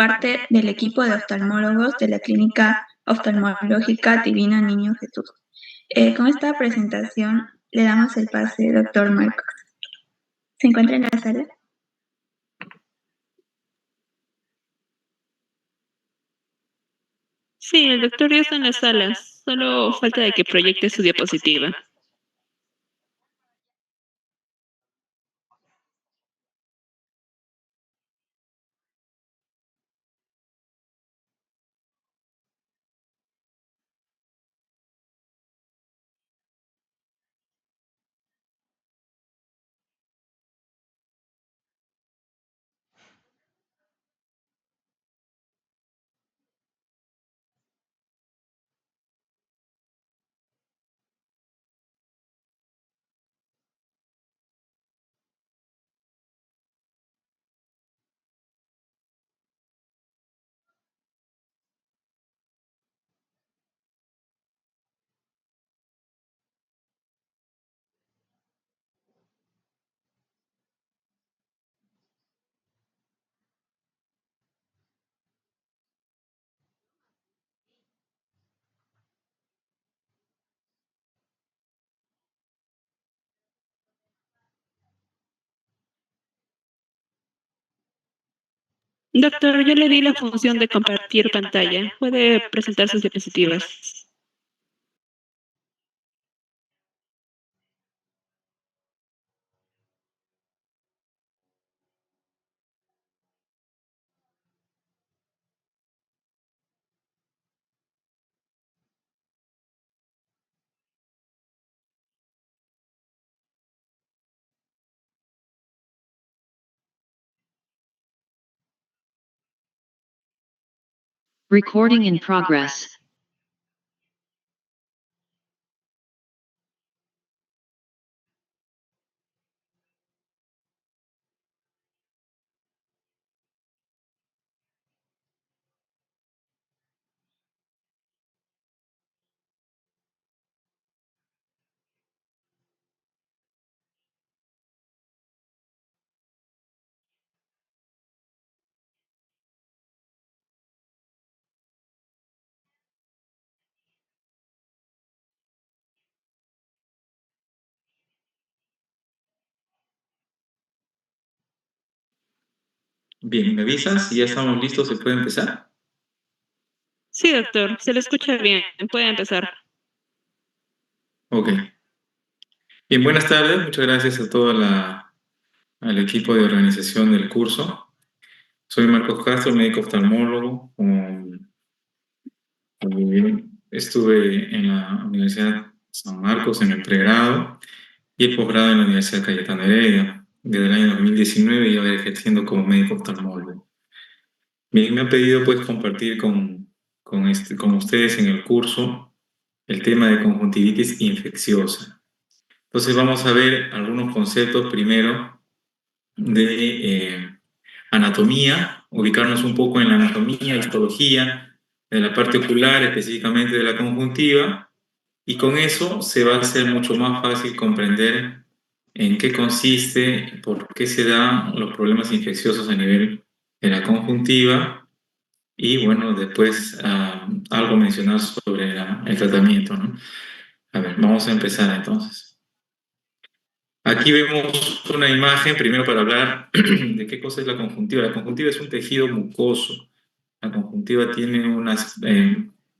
parte del equipo de oftalmólogos de la Clínica Oftalmológica Divino Niño Jesús. Con esta presentación le damos el pase, doctor Marcos. ¿Se encuentra en la sala? Sí, el doctor ya está en la sala. Solo falta de que proyecte su diapositiva. Doctor, yo le di la función de compartir pantalla. Puede presentar sus diapositivas. Recording in progress. Bien, ¿me avisas? Si ya estamos listos, ¿se puede empezar? Sí, doctor, se le escucha bien. Puede empezar. Ok. Bien, buenas tardes. Muchas gracias a al equipo de organización del curso. Soy Marcos Castro, médico oftalmólogo. Estuve en la Universidad San Marcos en el pregrado y el posgrado en la Universidad Cayetano Heredia. Desde el año 2019 y ahora ejerciendo como médico oftalmólogo. Bien, me han pedido pues compartir con ustedes en el curso el tema de conjuntivitis infecciosa. Entonces vamos a ver algunos conceptos primero de anatomía, ubicarnos un poco en la anatomía, histología de la parte ocular, específicamente de la conjuntiva, y con eso se va a hacer mucho más fácil comprender en qué consiste, por qué se dan los problemas infecciosos a nivel de la conjuntiva y bueno, después algo mencionar sobre el tratamiento, ¿no? A ver, vamos a empezar entonces. Aquí vemos una imagen, primero para hablar de qué cosa es la conjuntiva. La conjuntiva es un tejido mucoso. La conjuntiva tiene unas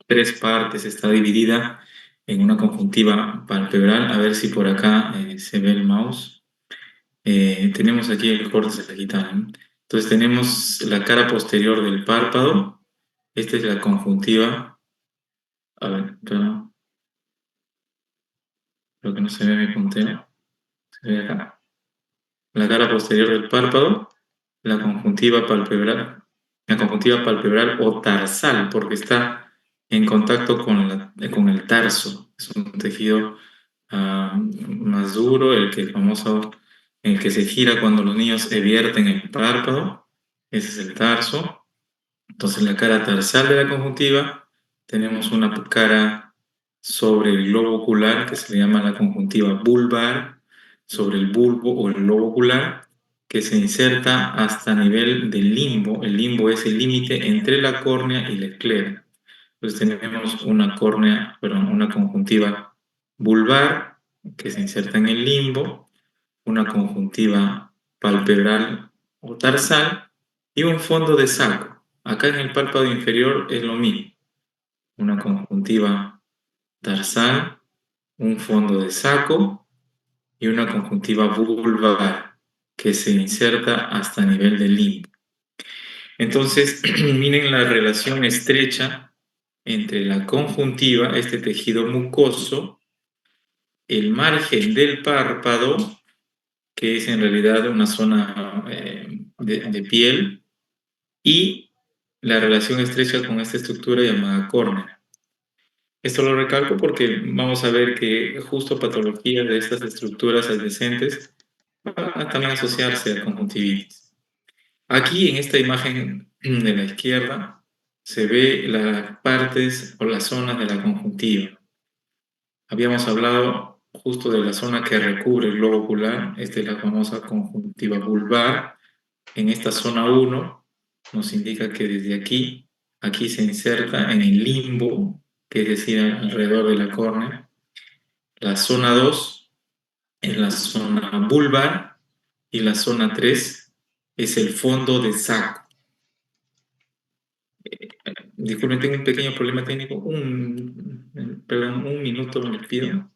tres partes, está dividida en una conjuntiva palpebral. A ver si por acá se ve el mouse. Tenemos aquí el córtex sagital, ¿no? Entonces tenemos la cara posterior del párpado. Esta es la conjuntiva. A ver, creo que no se ve mi puntero. Se ve acá. La cara posterior del párpado, la conjuntiva palpebral o tarsal, porque está en contacto con el tarso. Es un tejido más duro, el famoso, el que se gira cuando los niños evierten el párpado. Ese es el tarso. Entonces, la cara tarsal de la conjuntiva, tenemos una cara sobre el globo ocular que se le llama la conjuntiva bulbar, sobre el bulbo o el globo ocular, que se inserta hasta nivel del limbo. El limbo es el límite entre la córnea y la esclera. Entonces tenemos una córnea, perdón, una conjuntiva vulvar que se inserta en el limbo, una conjuntiva palpebral o tarsal y un fondo de saco. Acá en el párpado inferior es lo mismo, una conjuntiva tarsal, un fondo de saco y una conjuntiva vulvar que se inserta hasta nivel del limbo. Entonces, miren la relación estrecha entre la conjuntiva, este tejido mucoso, el margen del párpado, que es en realidad una zona de piel, y la relación estrecha con esta estructura llamada córnea. Esto lo recalco porque vamos a ver que justo patologías de estas estructuras adyacentes van a también asociarse a conjuntivitis. Aquí en esta imagen de la izquierda se ve las partes o las zonas de la conjuntiva. Habíamos hablado justo de la zona que recubre el globo ocular, esta es la famosa conjuntiva vulvar. En esta zona 1 nos indica que desde aquí se inserta en el limbo, que es decir, alrededor de la córnea. La zona 2 es la zona vulvar y la zona 3 es el fondo de saco. Disculpen, tengo un pequeño problema técnico. Perdón, un minuto me pido.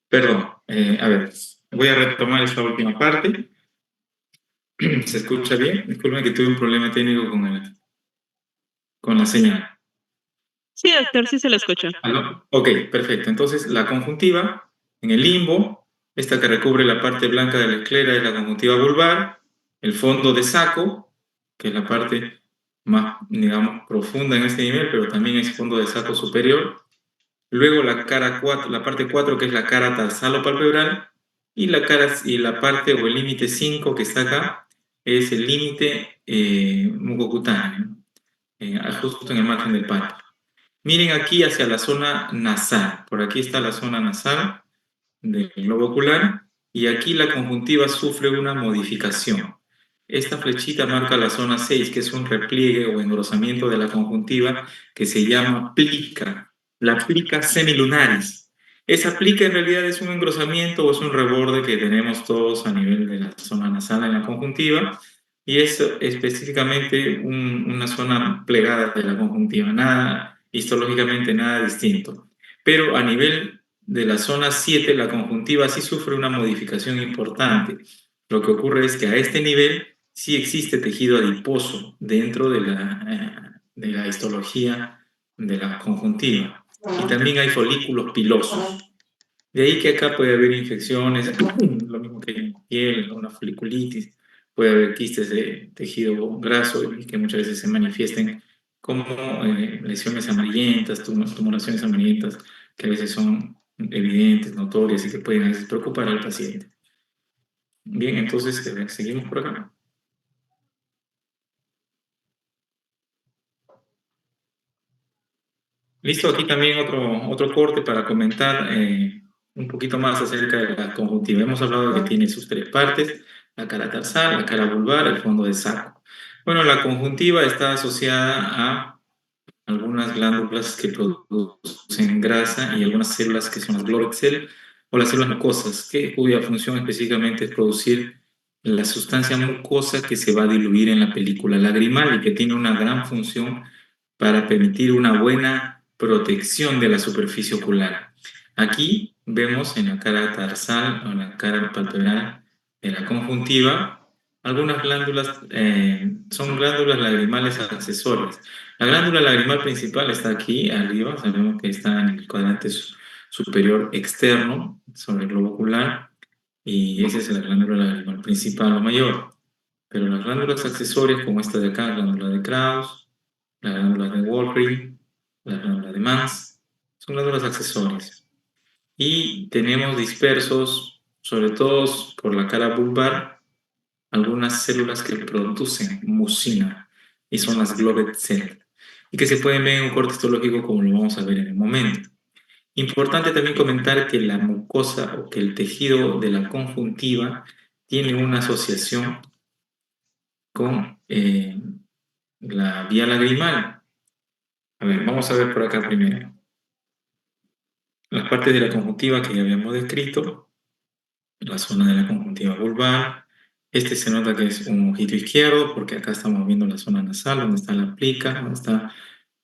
Perdón, a ver, voy a retomar esta última parte. ¿Se escucha bien? Disculpen que tuve un problema técnico con la señal. Sí, doctor, sí se lo escucho. ¿Aló? Ok, perfecto. Entonces, la conjuntiva en el limbo, esta que recubre la parte blanca de la esclera es la conjuntiva vulvar, el fondo de saco, que es la parte más, digamos, profunda en este nivel, pero también es fondo de saco superior. Luego la cara 4, la parte 4, que es la cara tarsalo-palpebral, y la parte o el límite 5 que está acá es el límite mucocutáneo, justo en el margen del párpado. Miren aquí hacia la zona nasal. Por aquí está la zona nasal del globo ocular y aquí la conjuntiva sufre una modificación. Esta flechita marca la zona 6, que es un repliegue o engrosamiento de la conjuntiva que se llama plica, la plica semilunaris. Esa plica en realidad es un engrosamiento o es un reborde que tenemos todos a nivel de la zona nasal en la conjuntiva y es específicamente una zona plegada de la conjuntiva, nada, histológicamente nada distinto. Pero a nivel de la zona 7, la conjuntiva sí sufre una modificación importante. Lo que ocurre es que a este nivel sí existe tejido adiposo dentro de la histología de la conjuntiva. Y también hay folículos pilosos. De ahí que acá puede haber infecciones, lo mismo que en piel, una foliculitis, puede haber quistes de tejido graso y que muchas veces se manifiesten como lesiones amarillentas, tumoraciones amarillentas, que a veces son evidentes, notorias y que pueden a veces preocupar al paciente. Bien, entonces seguimos por acá. Listo, aquí también otro corte para comentar un poquito más acerca de la conjuntiva. Hemos hablado de que tiene sus tres partes, la cara tarsal, la cara vulvar, el fondo de saco. Bueno, la conjuntiva está asociada a algunas glándulas que producen grasa y algunas células que son las blood cell o las células mucosas, cuya función específicamente es producir la sustancia mucosa que se va a diluir en la película lagrimal y que tiene una gran función para permitir una buena protección de la superficie ocular. Aquí vemos en la cara tarsal o en la cara palpebral de la conjuntiva algunas glándulas son glándulas lagrimales accesorias. La glándula lagrimal principal está aquí arriba, sabemos que está en el cuadrante superior externo sobre el globo ocular, y esa es la glándula lagrimal principal o mayor. Pero las glándulas accesorias, como esta de acá, glándula de Krauss, la glándula de Walgren, la glándula de Mans, son glándulas accesorias. Y tenemos dispersos, sobre todo por la cara vulvar, algunas células que producen mucina, y son las Glovet cells, y que se pueden ver en un corte histológico como lo vamos a ver en un momento. Importante también comentar que la mucosa o que el tejido de la conjuntiva tiene una asociación con la vía lagrimal. A ver, vamos a ver por acá primero. Las partes de la conjuntiva que ya habíamos descrito, la zona de la conjuntiva vulvar. Este se nota que es un ojito izquierdo porque acá estamos viendo la zona nasal, donde está la plica, donde está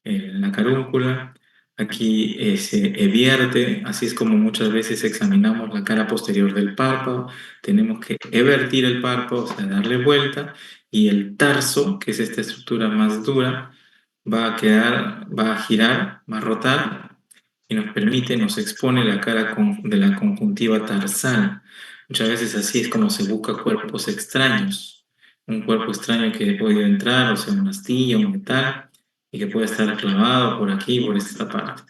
la carúncula. Aquí se evierte, así es como muchas veces examinamos la cara posterior del párpado. Tenemos que evertir el párpado, o sea, darle vuelta, y el tarso, que es esta estructura más dura, va a girar, va a rotar, y nos permite, nos expone la cara de la conjuntiva tarsal. Muchas veces así es como se busca cuerpos extraños. Un cuerpo extraño que puede entrar, o sea, una astilla, un metal, y que puede estar clavado por aquí, por esta parte.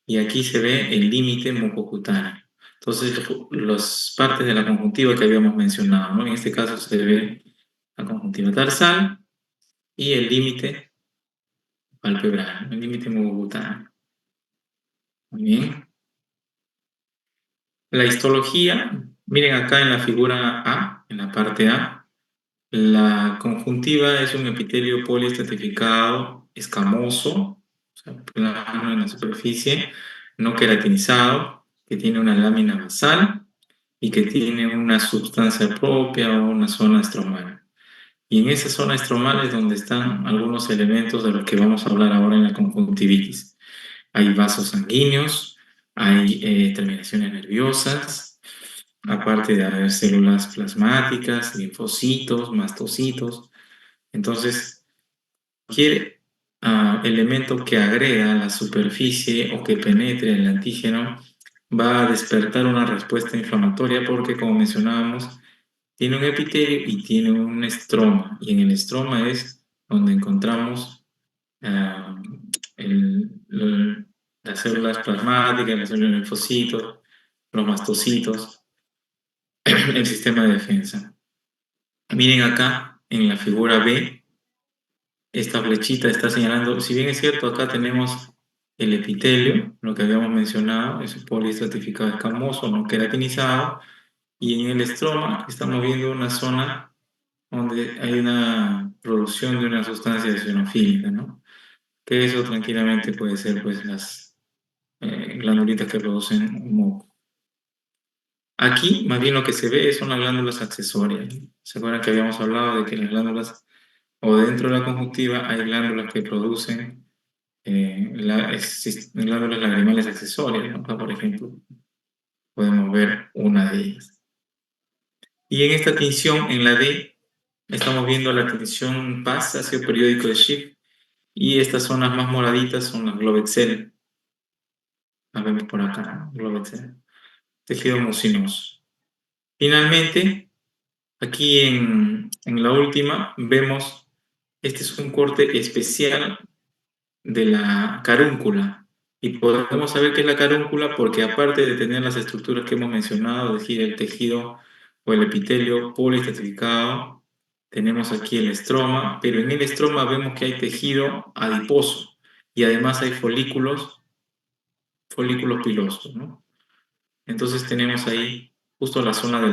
Y aquí se ve el límite mucocutáneo. Entonces, las partes de la conjuntiva que habíamos mencionado, ¿no? En este caso se ve la conjuntiva tarsal y el límite palpebral, el límite mucocutáneo. Muy bien. La histología, miren acá en la figura A, en la parte A, la conjuntiva es un epitelio poliestratificado, escamoso, o sea, plano en la superficie, no queratinizado, que tiene una lámina basal y que tiene una sustancia propia o una zona estromal. Y en esa zona estromal es donde están algunos elementos de los que vamos a hablar ahora en la conjuntivitis. Hay vasos sanguíneos, hay terminaciones nerviosas, aparte de haber células plasmáticas, linfocitos, mastocitos. Entonces, cualquier elemento que agrega a la superficie o que penetre el antígeno va a despertar una respuesta inflamatoria porque, como mencionábamos, tiene un epitelio y tiene un estroma. Y en el estroma es donde encontramos ah, las células plasmáticas, las células linfocitos, los mastocitos, el sistema de defensa. Miren acá en la figura B, esta flechita está señalando, si bien es cierto, acá tenemos el epitelio, lo que habíamos mencionado, es un poliestratificado escamoso, no queratinizado, y en el estroma estamos viendo una zona donde hay una producción de una sustancia eosinofílica, ¿no? Que eso tranquilamente puede ser pues las glandulitas que producen moco. Aquí, más bien lo que se ve son las glándulas accesorias. ¿Se acuerdan que habíamos hablado de que las glándulas, o dentro de la conjuntiva, hay glándulas que producen glándulas lagrimales accesorias, ¿no? Acá, por ejemplo, podemos ver una de ellas. Y en esta tinción, en la D, estamos viendo la tinción PAS, ácido periódico de Schiff, y estas zonas más moraditas son las Glovet cells. Las vemos por acá, Glovet cells. Tejido mucinoso. Finalmente, aquí en la última vemos, este es un corte especial de la carúncula, y podemos saber qué es la carúncula porque, aparte de tener las estructuras que hemos mencionado, es decir, el tejido o el epitelio poliestratificado, tenemos aquí el estroma, pero en el estroma vemos que hay tejido adiposo y además hay folículos pilosos, ¿no? Entonces tenemos ahí justo la zona de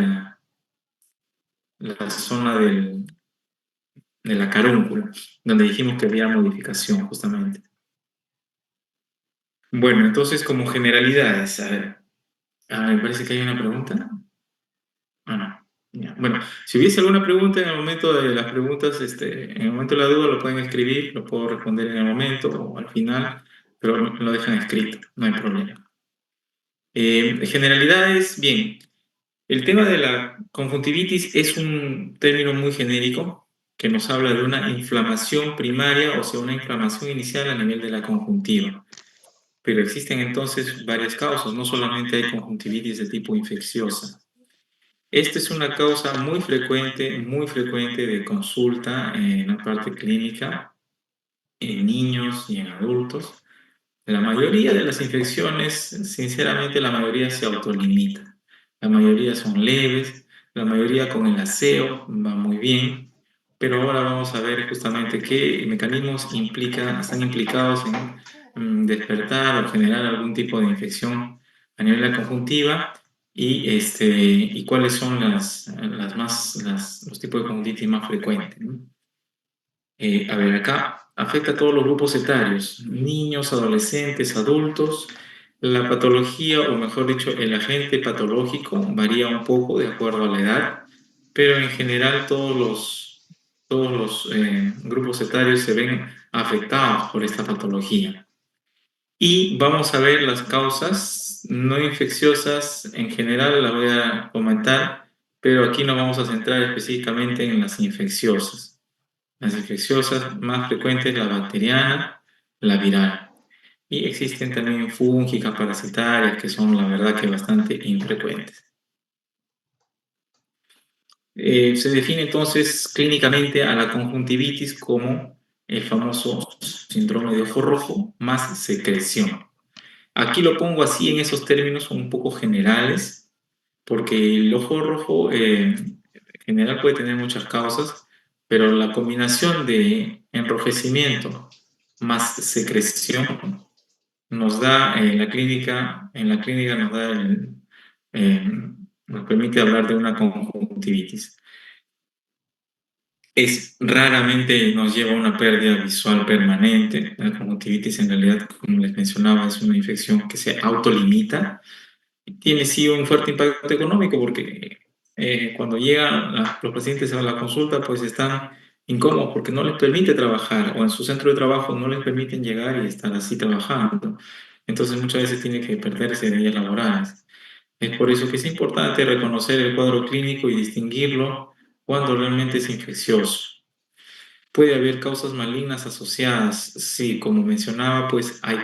la carúncula, donde dijimos que había modificación justamente. Bueno, entonces, como generalidades, a ver, me parece que hay una pregunta. Ah, no. Ya. Bueno, si hubiese alguna pregunta en el momento de las preguntas, en el momento de la duda lo pueden escribir, lo puedo responder en el momento o al final, pero lo dejan escrito, no hay problema. Generalidades, bien. El tema de la conjuntivitis es un término muy genérico que nos habla de una inflamación primaria, o sea, una inflamación inicial a nivel de la conjuntiva. Pero existen entonces varias causas, no solamente hay conjuntivitis de tipo infecciosa. Esta es una causa muy frecuente de consulta en la parte clínica, en niños y en adultos. La mayoría de las infecciones, sinceramente, la mayoría se autolimita. La mayoría son leves, la mayoría con el aseo va muy bien, pero ahora vamos a ver justamente qué mecanismos están implicados en despertar o generar algún tipo de infección a nivel de la conjuntiva y cuáles son los tipos de conjuntivitis más frecuentes, ¿no? A ver, acá afecta a todos los grupos etarios, niños, adolescentes, adultos. La patología, o mejor dicho, el agente patológico varía un poco de acuerdo a la edad, pero en general todos los grupos etarios se ven afectados por esta patología. Y vamos a ver las causas no infecciosas, en general las voy a comentar, pero aquí nos vamos a centrar específicamente en las infecciosas. Las infecciosas más frecuentes, la bacteriana, la viral. Y existen también fúngicas, parasitarias, que son la verdad que bastante infrecuentes. Se define entonces clínicamente a la conjuntivitis como el famoso síndrome de ojo rojo más secreción. Aquí lo pongo así en esos términos un poco generales, porque el ojo rojo en general puede tener muchas causas, pero la combinación de enrojecimiento más secreción nos da en la clínica nos da eh, nos permite hablar de una conjuntivitis. Raramente nos lleva a una pérdida visual permanente. La conjuntivitis en realidad, como les mencionaba, es una infección que se autolimita. Tiene sí un fuerte impacto económico porque cuando llegan los pacientes a la consulta pues están incómodos porque no les permite trabajar, o en su centro de trabajo no les permiten llegar y estar así trabajando. Entonces muchas veces tiene que perderse de días laborales. Es por eso que es importante reconocer el cuadro clínico y distinguirlo cuando realmente es infeccioso. Puede haber causas malignas asociadas. Sí, como mencionaba, pues hay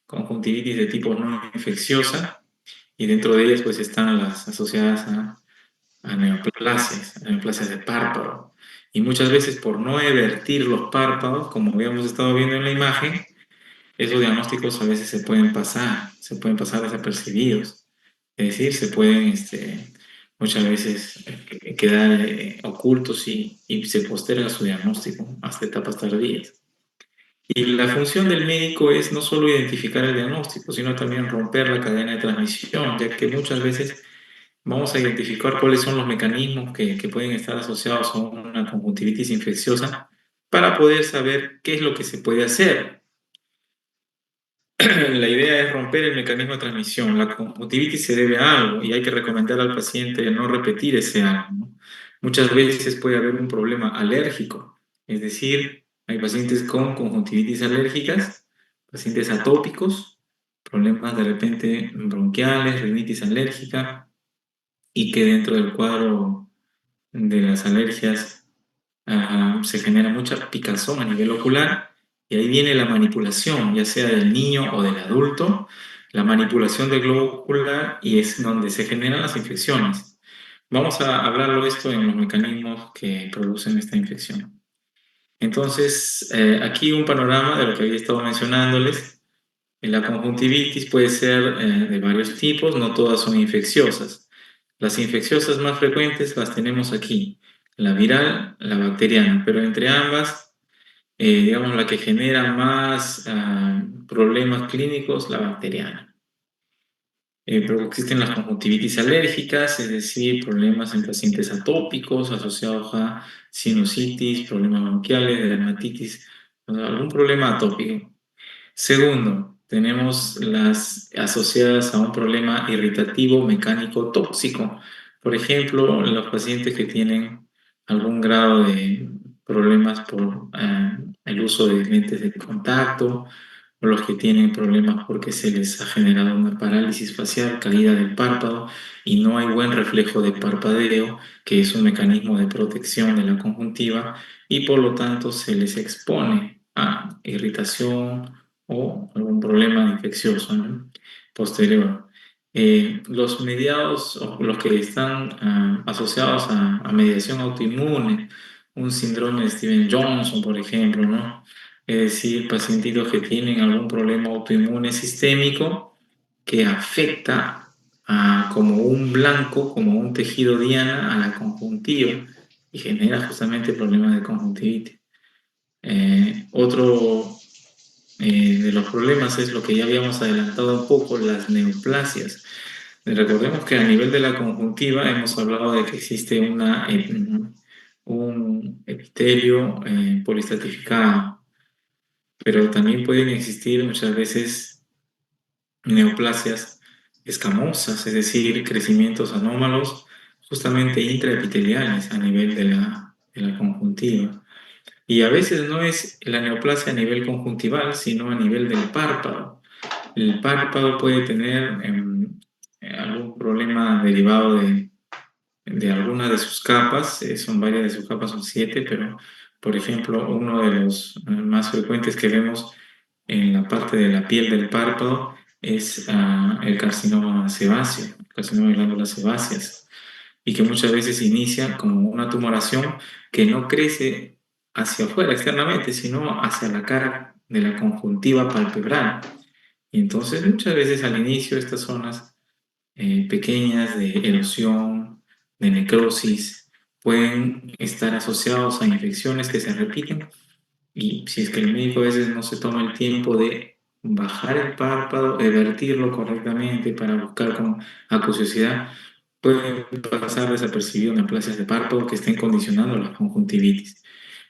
conjuntivitis de tipo no infecciosa, y dentro de ellas pues están las asociadas a neoplasias de párpado. Y muchas veces, por no evertir los párpados, como habíamos estado viendo en la imagen, esos diagnósticos a veces se pueden pasar desapercibidos. Es decir, se pueden muchas veces quedar ocultos y se posterga su diagnóstico hasta etapas tardías. Y la función del médico es no solo identificar el diagnóstico, sino también romper la cadena de transmisión, ya que muchas veces vamos a identificar cuáles son los mecanismos que pueden estar asociados a una conjuntivitis infecciosa para poder saber qué es lo que se puede hacer. La idea es romper el mecanismo de transmisión. La conjuntivitis se debe a algo y hay que recomendar al paciente no repetir ese algo, ¿no? Muchas veces puede haber un problema alérgico, es decir, hay pacientes con conjuntivitis alérgicas, pacientes atópicos, problemas de repente bronquiales, rinitis alérgica, y que dentro del cuadro de las alergias se genera mucha picazón a nivel ocular, y ahí viene la manipulación, ya sea del niño o del adulto, la manipulación del globo ocular, y es donde se generan las infecciones. Vamos a hablarlo esto en los mecanismos que producen esta infección. Entonces, aquí un panorama de lo que había estado mencionándoles. La conjuntivitis puede ser de varios tipos, no todas son infecciosas. Las infecciosas más frecuentes las tenemos aquí, la viral, la bacteriana, pero entre ambas, digamos, la que genera más problemas clínicos, la bacteriana. Pero existen las conjuntivitis alérgicas, es decir, problemas en pacientes atópicos asociados a sinusitis, problemas bronquiales, dermatitis, algún problema atópico. Segundo, tenemos las asociadas a un problema irritativo mecánico tóxico. Por ejemplo, los pacientes que tienen algún grado de problemas por el uso de lentes de contacto, o los que tienen problemas porque se les ha generado una parálisis facial, caída del párpado y no hay buen reflejo de parpadeo, que es un mecanismo de protección de la conjuntiva, y por lo tanto se les expone a irritación o algún problema infeccioso, ¿no?, posterior. Los mediados o los que están asociados a mediación autoinmune, un síndrome de Steven-Johnson, por ejemplo, ¿no? Es decir, pacientitos que tienen algún problema autoinmune sistémico que afecta como un blanco, como un tejido diana a la conjuntiva y genera justamente problemas de conjuntivitis. Otro de los problemas es lo que ya habíamos adelantado un poco, las neoplasias. Recordemos que a nivel de la conjuntiva hemos hablado de que existe un epitelio poliestratificado, pero también pueden existir muchas veces neoplasias escamosas, es decir, crecimientos anómalos justamente intraepiteliales a nivel de la conjuntiva. Y a veces no es la neoplasia a nivel conjuntival, sino a nivel del párpado. El párpado puede tener algún problema derivado de alguna de sus capas, son varias de sus capas, son 7, pero por ejemplo, uno de los más frecuentes que vemos en la parte de la piel del párpado es el carcinoma sebáceo, el carcinoma de glándulas sebáceas, y que muchas veces inicia como una tumoración que no crece hacia afuera externamente, sino hacia la cara de la conjuntiva palpebral. Y entonces muchas veces al inicio estas zonas pequeñas de erosión, de necrosis, pueden estar asociados a infecciones que se repiten, y si es que el médico a veces no se toma el tiempo de bajar el párpado, de vertirlo correctamente para buscar con acuciosidad, puede pasar desapercibido neoplasias de párpado que estén condicionando la conjuntivitis.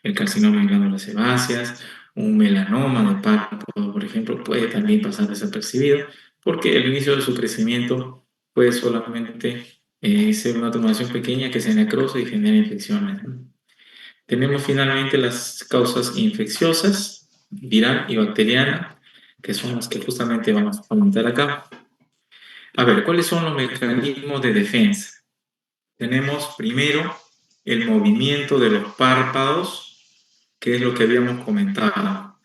El carcinoma de glándulas sebáceas, un melanoma de párpado, por ejemplo, puede también pasar desapercibido porque el inicio de su crecimiento puede solamente ser una tumoración pequeña que se necrosa y genera infecciones, ¿no? Tenemos finalmente las causas infecciosas, viral y bacteriana, que son las que justamente vamos a comentar acá. A ver, ¿cuáles son los mecanismos de defensa? Tenemos primero el movimiento de los párpados, que es lo que habíamos comentado.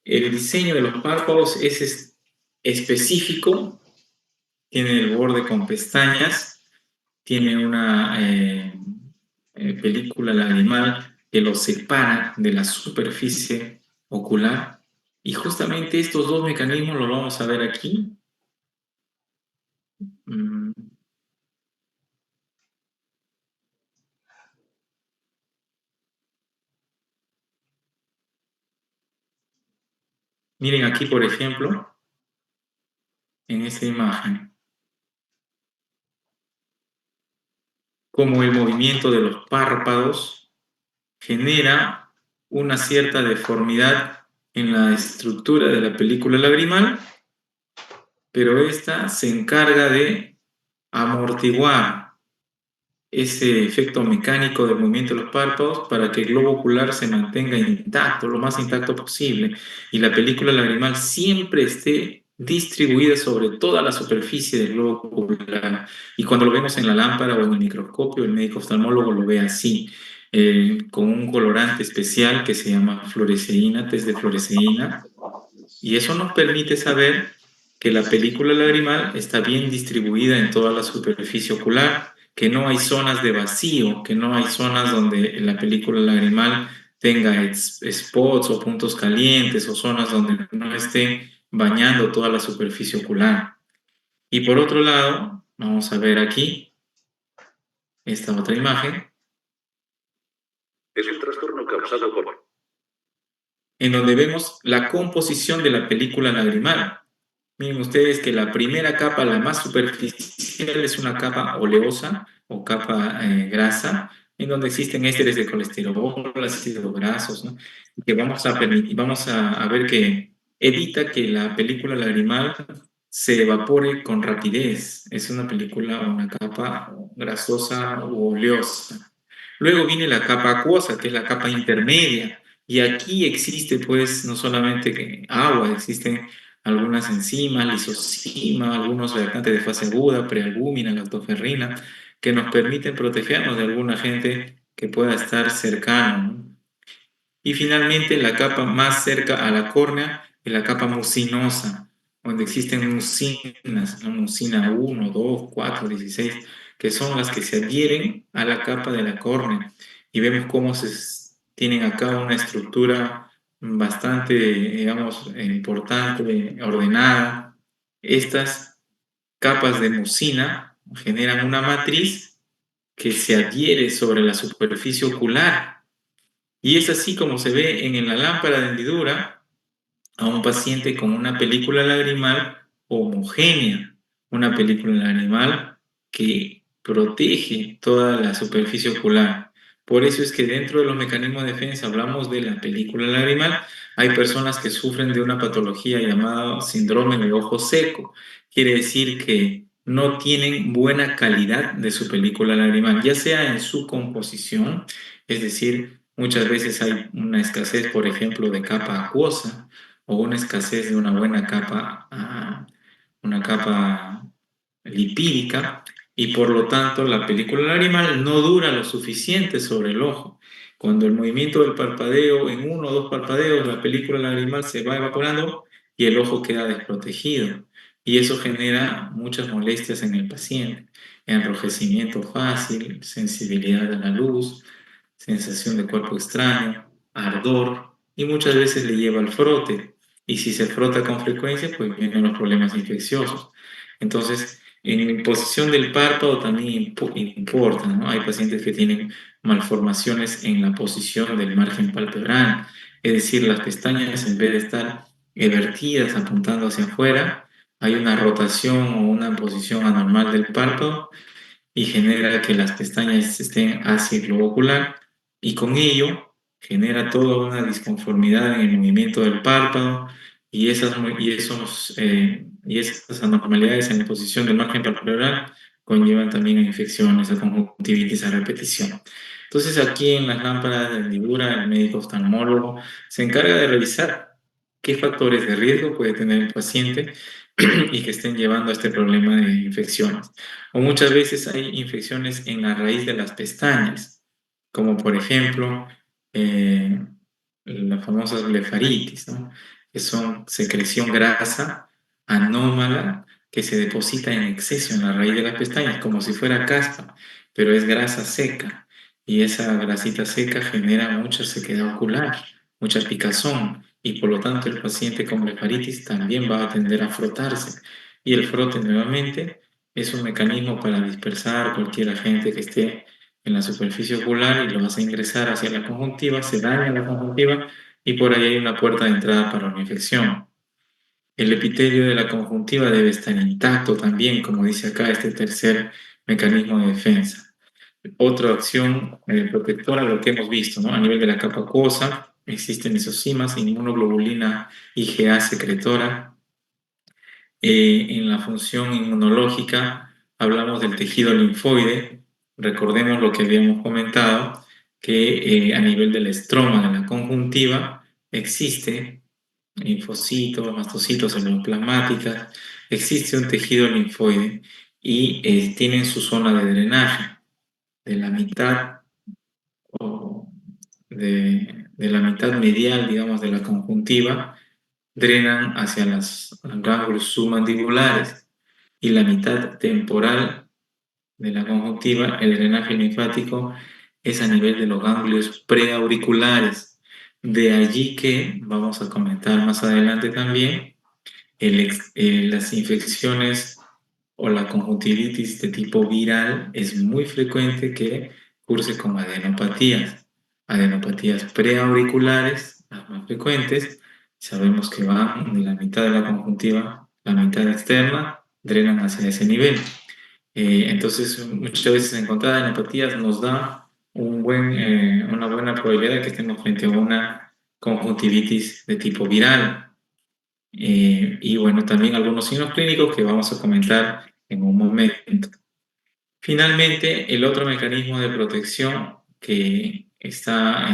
El diseño de los párpados es específico, tiene el borde con pestañas, tiene una película lagrimal que los separa de la superficie ocular, y justamente estos dos mecanismos los vamos a ver aquí. Mm, Miren aquí, por ejemplo, en esta imagen, cómo el movimiento de los párpados genera una cierta deformidad en la estructura de la película lagrimal, pero esta se encarga de amortiguar ese efecto mecánico del movimiento de los párpados para que el globo ocular se mantenga intacto, lo más intacto posible, y la película lagrimal siempre esté distribuida sobre toda la superficie del globo ocular. Y cuando lo vemos en la lámpara o en el microscopio, el médico oftalmólogo lo ve así, con un colorante especial que se llama fluoresceína, test de fluoresceína, y eso nos permite saber que la película lagrimal está bien distribuida en toda la superficie ocular, que no hay zonas de vacío, que no hay zonas donde la película lagrimal tenga spots o puntos calientes o zonas donde no esté bañando toda la superficie ocular. Y por otro lado, vamos a ver aquí esta otra imagen. Es un trastorno causado por... En donde vemos la composición de la película lagrimal. Miren ustedes que la primera capa, la más superficial, es una capa oleosa o capa grasa, en donde existen ésteres de colesterol, ácidos grasos, ¿no? Y que vamos a ver que evita que la película lagrimal se evapore con rapidez. Es una película, una capa grasosa u oleosa. Luego viene la capa acuosa, que es la capa intermedia, Y aquí existe, pues, no solamente agua, existen algunas enzimas, lisozima, algunos reactantes de fase aguda, prealbúmina, lactoferrina, que nos permiten protegernos de algún agente que pueda estar cercano, ¿no? Y finalmente la capa más cerca a la córnea es la capa mucinosa, donde existen mucinas, ¿no? Mucina 1, 2, 4, 16, que son las que se adhieren a la capa de la córnea. Y vemos cómo tienen acá una estructura bastante, digamos, importante, ordenada. Estas capas de mucina generan una matriz que se adhiere sobre la superficie ocular. Y es así como se ve en la lámpara de hendidura a un paciente con una película lagrimal homogénea, una película lagrimal que protege toda la superficie ocular. Por eso es que dentro de los mecanismos de defensa hablamos de la película lagrimal. Hay personas que sufren de una patología llamada síndrome de ojo seco. Quiere decir que no tienen buena calidad de su película lagrimal, ya sea en su composición, es decir, muchas veces hay una escasez, por ejemplo, de capa acuosa, o una escasez de una buena capa, una capa lipídica, y por lo tanto la película lagrimal no dura lo suficiente sobre el ojo. Cuando el movimiento del parpadeo, en uno o dos parpadeos, la película lagrimal se va evaporando y el ojo queda desprotegido. Y eso genera muchas molestias en el paciente: enrojecimiento fácil, sensibilidad a la luz, sensación de cuerpo extraño, ardor, y muchas veces le lleva al frote. Y si se frota con frecuencia, pues vienen los problemas infecciosos. Entonces, en la posición del párpado también importa, ¿no? Hay pacientes que tienen malformaciones en la posición del margen palpebral, es decir, las pestañas, en vez de estar vertidas apuntando hacia afuera, hay una rotación o una posición anormal del párpado, y genera que las pestañas estén hacia el globo ocular, y con ello genera toda una disconformidad en el movimiento del párpado, y esas anormalidades en la posición del margen palpebral conllevan también a infecciones, a conjuntivitis a repetición. Entonces aquí en las lámparas de hendidura el médico oftalmólogo se encarga de revisar qué factores de riesgo puede tener el paciente y que estén llevando a este problema de infecciones. O muchas veces hay infecciones en la raíz de las pestañas, como por ejemplo las famosas blefaritis, ¿no? Que son secreción grasa anómala que se deposita en exceso en la raíz de las pestañas, como si fuera caspa, pero es grasa seca. Y esa grasita seca genera mucha sequedad ocular, mucha picazón, y por lo tanto el paciente con blefaritis también va a tender a frotarse. Y el frote nuevamente es un mecanismo para dispersar cualquier agente que esté en la superficie ocular, y lo hace ingresar hacia la conjuntiva, se daña la conjuntiva, y por ahí hay una puerta de entrada para una infección. El epitelio de la conjuntiva debe estar intacto también, como dice acá este tercer mecanismo de defensa. Otra acción protectora, lo que hemos visto, ¿no? A nivel de la capa acuosa, existen lisosimas, inmunoglobulina IgA secretora. En la función inmunológica hablamos del tejido linfoide. Recordemos lo que habíamos comentado, que a nivel del estroma de la conjuntiva existe linfocitos, mastocitos, células plasmáticas, existe un tejido linfoide, y tienen su zona de drenaje de la mitad, o de la mitad medial, digamos, de la conjuntiva. Drenan hacia los ganglios submandibulares, y la mitad temporal de la conjuntiva, el drenaje linfático, es a nivel de los ganglios preauriculares. De allí que vamos a comentar más adelante también las infecciones o la conjuntivitis de tipo viral. Es muy frecuente que curse con adenopatías preauriculares, las más frecuentes. Sabemos que van de la mitad de la conjuntiva, la mitad externa, drenan hacia ese nivel. Entonces, muchas veces encontrar adenopatías nos da una buena probabilidad de que estemos frente a una conjuntivitis de tipo viral. Y bueno, también algunos signos clínicos que vamos a comentar en un momento. Finalmente, el otro mecanismo de protección que está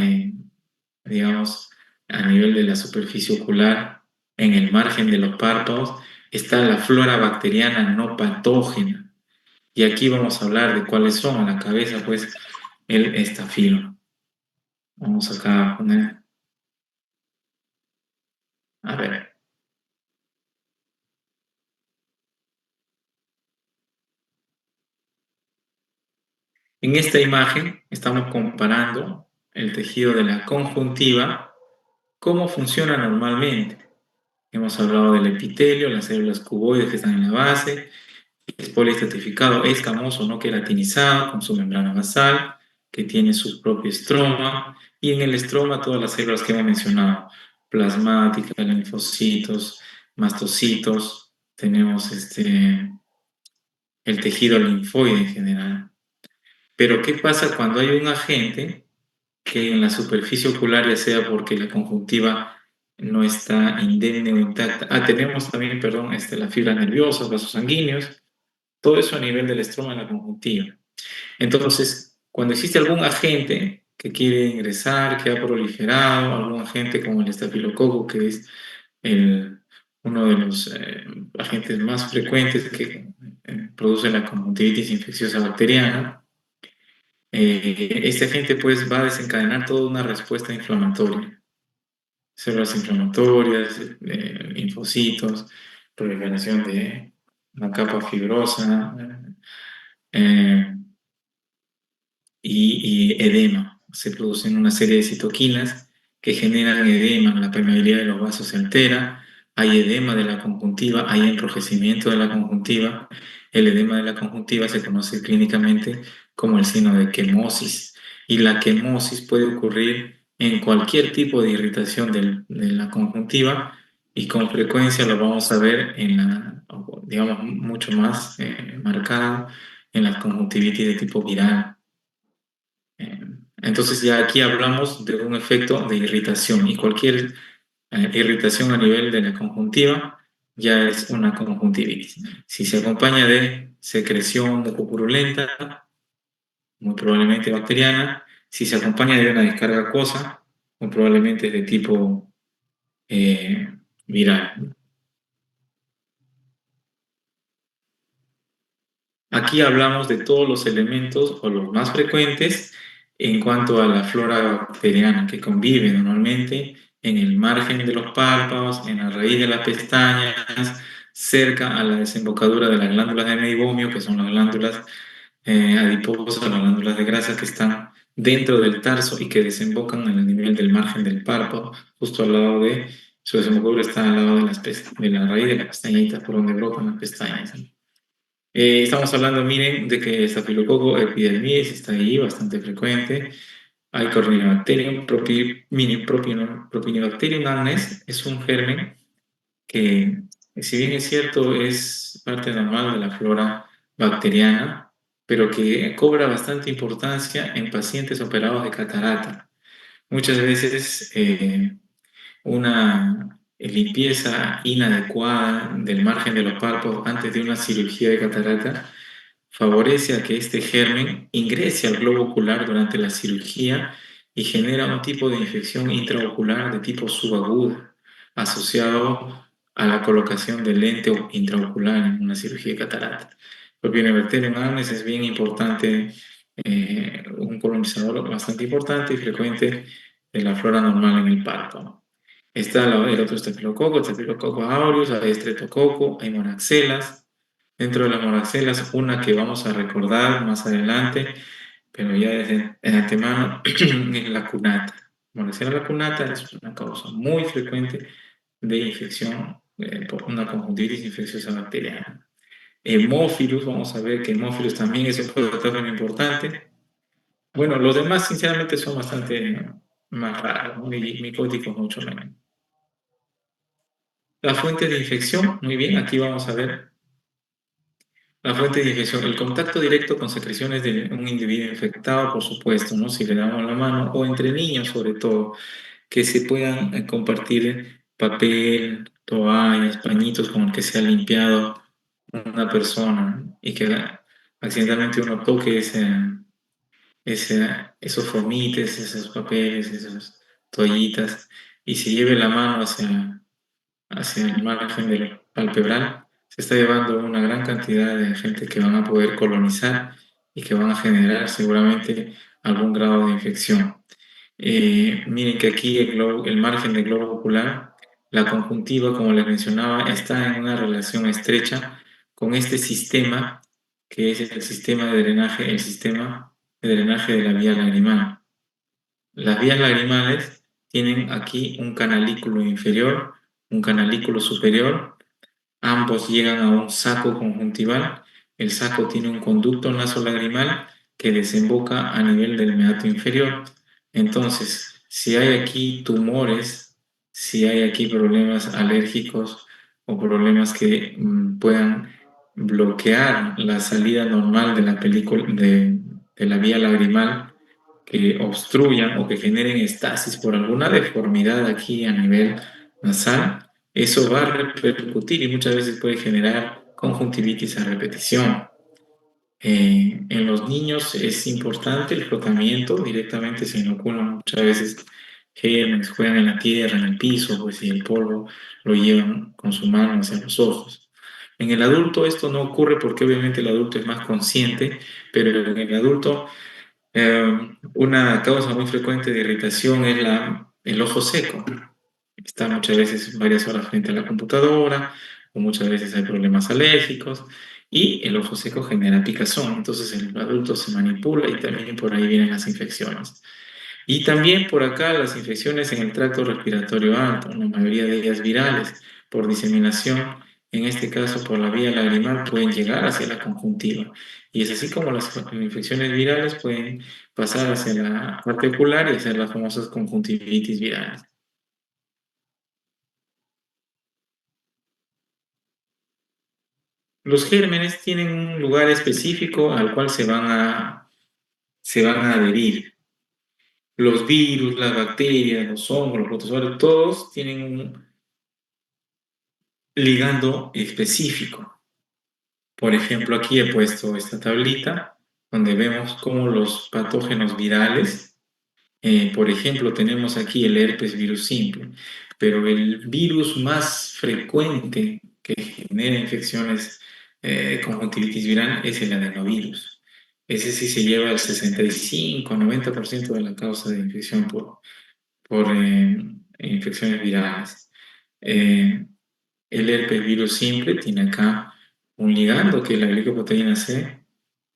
digamos, a nivel de la superficie ocular, en el margen de los párpados, está la flora bacteriana no patógena. Y aquí vamos a hablar de cuáles son. A la cabeza, pues, el estafilo. Vamos acá a poner. A ver. En esta imagen estamos comparando el tejido de la conjuntiva, cómo funciona normalmente. Hemos hablado del epitelio, las células cuboides que están en la base, es poliestratificado, escamoso, no queratinizado, con su membrana basal, que tiene su propio estroma, y en el estroma todas las células que hemos mencionado, plasmáticas, linfocitos, mastocitos, tenemos el tejido linfoide en general. Pero ¿qué pasa cuando hay un agente que en la superficie ocular, ya sea porque la conjuntiva no está indemne o intacta? Tenemos también, perdón, las fibras nerviosas, vasos sanguíneos, todo eso a nivel del estroma de la conjuntiva. Entonces, cuando existe algún agente que quiere ingresar, que ha proliferado, algún agente como el estafilococo, que es uno de los agentes más frecuentes que produce la conjuntivitis infecciosa bacteriana, este agente pues va a desencadenar toda una respuesta inflamatoria. Células inflamatorias, linfocitos, proliferación de una capa fibrosa, eh, y edema. Se producen una serie de citoquinas que generan edema, la permeabilidad de los vasos se altera, hay edema de la conjuntiva, hay enrojecimiento de la conjuntiva. El edema de la conjuntiva se conoce clínicamente como el signo de quemosis, y la quemosis puede ocurrir en cualquier tipo de irritación de la conjuntiva, y con frecuencia lo vamos a ver digamos, mucho más marcado en las conjuntivitis de tipo viral. Entonces ya aquí hablamos de un efecto de irritación, y cualquier irritación a nivel de la conjuntiva ya es una conjuntivitis. Si se acompaña de secreción mucopurulenta, muy probablemente bacteriana. Si se acompaña de una descarga acuosa, muy probablemente de tipo viral. Aquí hablamos de todos los elementos o los más frecuentes en cuanto a la flora bacteriana que convive normalmente en el margen de los párpados, en la raíz de las pestañas, cerca a la desembocadura de las glándulas de meibomio, que son las glándulas adiposas, las glándulas de grasa que están dentro del tarso y que desembocan en el nivel del margen del párpado, justo al lado de su desembocadura, está al lado de la raíz de las pestañitas, por donde brotan las pestañas. Estamos hablando, miren, de que Staphylococcus epidermidis está ahí, bastante frecuente. Hay Corynebacterium, Propionibacterium annes, es un germen que, si bien es cierto, es parte normal de la flora bacteriana, pero que cobra bastante importancia en pacientes operados de catarata. Muchas veces una limpieza inadecuada del margen de los párpados antes de una cirugía de catarata favorece a que este germen ingrese al globo ocular durante la cirugía y genera un tipo de infección intraocular de tipo subaguda, asociado a la colocación de lente intraocular en una cirugía de catarata. Propionibacterium annes es bien importante, un colonizador bastante importante y frecuente de la flora normal en el párpado. Está el otro Staphylococcus aureus, hay estreptococo, hay monaxelas. Dentro de las monaxelas, una que vamos a recordar más adelante, pero ya desde de antemano, es la cunata. Monaxella lacunata es una causa muy frecuente de infección por una conjuntivitis infecciosa bacteriana. Hemófilus, vamos a ver que hemófilus también es un patógeno importante. Bueno, los demás sinceramente son bastante más raros, ¿no? Y micóticos mucho menos. La fuente de infección, muy bien, aquí vamos a ver la fuente de infección, el contacto directo con secreciones de un individuo infectado, por supuesto, ¿no? Si le damos la mano, o entre niños sobre todo, que se puedan compartir papel, toallas, pañitos con el que se ha limpiado una persona, ¿no? Y que accidentalmente uno toque esos fomites, esos papeles, esos toallitas y se lleve la mano hacia el margen del palpebral, se está llevando una gran cantidad de agentes que van a poder colonizar y que van a generar seguramente algún grado de infección. Miren que aquí el margen del globo ocular, la conjuntiva, como les mencionaba, está en una relación estrecha con este sistema que es el sistema de drenaje de la vía lagrimal. Las vías lagrimales tienen aquí un canalículo inferior, un canalículo superior. Ambos llegan a un saco conjuntival. El saco tiene un conducto nasolagrimal que desemboca a nivel del meato inferior. Entonces, si hay aquí tumores, si hay aquí problemas alérgicos o problemas que puedan bloquear la salida normal de la película de la vía lagrimal, que obstruyan o que generen estasis por alguna deformidad aquí a nivel nasal, eso va a repercutir y muchas veces puede generar conjuntivitis a repetición. En los niños es importante el frotamiento, directamente se inoculan muchas veces gérmenes, juegan en la tierra, en el piso, pues y el polvo lo llevan con su mano hacia los ojos. En el adulto esto no ocurre porque obviamente el adulto es más consciente, pero en el adulto una causa muy frecuente de irritación es el ojo seco. Está muchas veces varias horas frente a la computadora, o muchas veces hay problemas alérgicos, y el ojo seco genera picazón. Entonces el adulto se manipula y también por ahí vienen las infecciones. Y también por acá las infecciones en el tracto respiratorio alto, la mayoría de ellas virales, por diseminación, en este caso por la vía lagrimal, pueden llegar hacia la conjuntiva. Y es así como las infecciones virales pueden pasar hacia la parte ocular y hacer las famosas conjuntivitis virales. Los gérmenes tienen un lugar específico al cual se van a adherir. Los virus, las bacterias, los hongos, los protozoarios, todos tienen un ligando específico. Por ejemplo, aquí he puesto esta tablita donde vemos cómo los patógenos virales, por ejemplo, tenemos aquí el herpes virus simple, pero el virus más frecuente que genera infecciones conjuntivitis viral es el adenovirus. Ese sí se lleva el 65-90% de la causa de infección por infecciones virales. Eh, el herpes virus simple tiene acá un ligando que es la glicoproteína C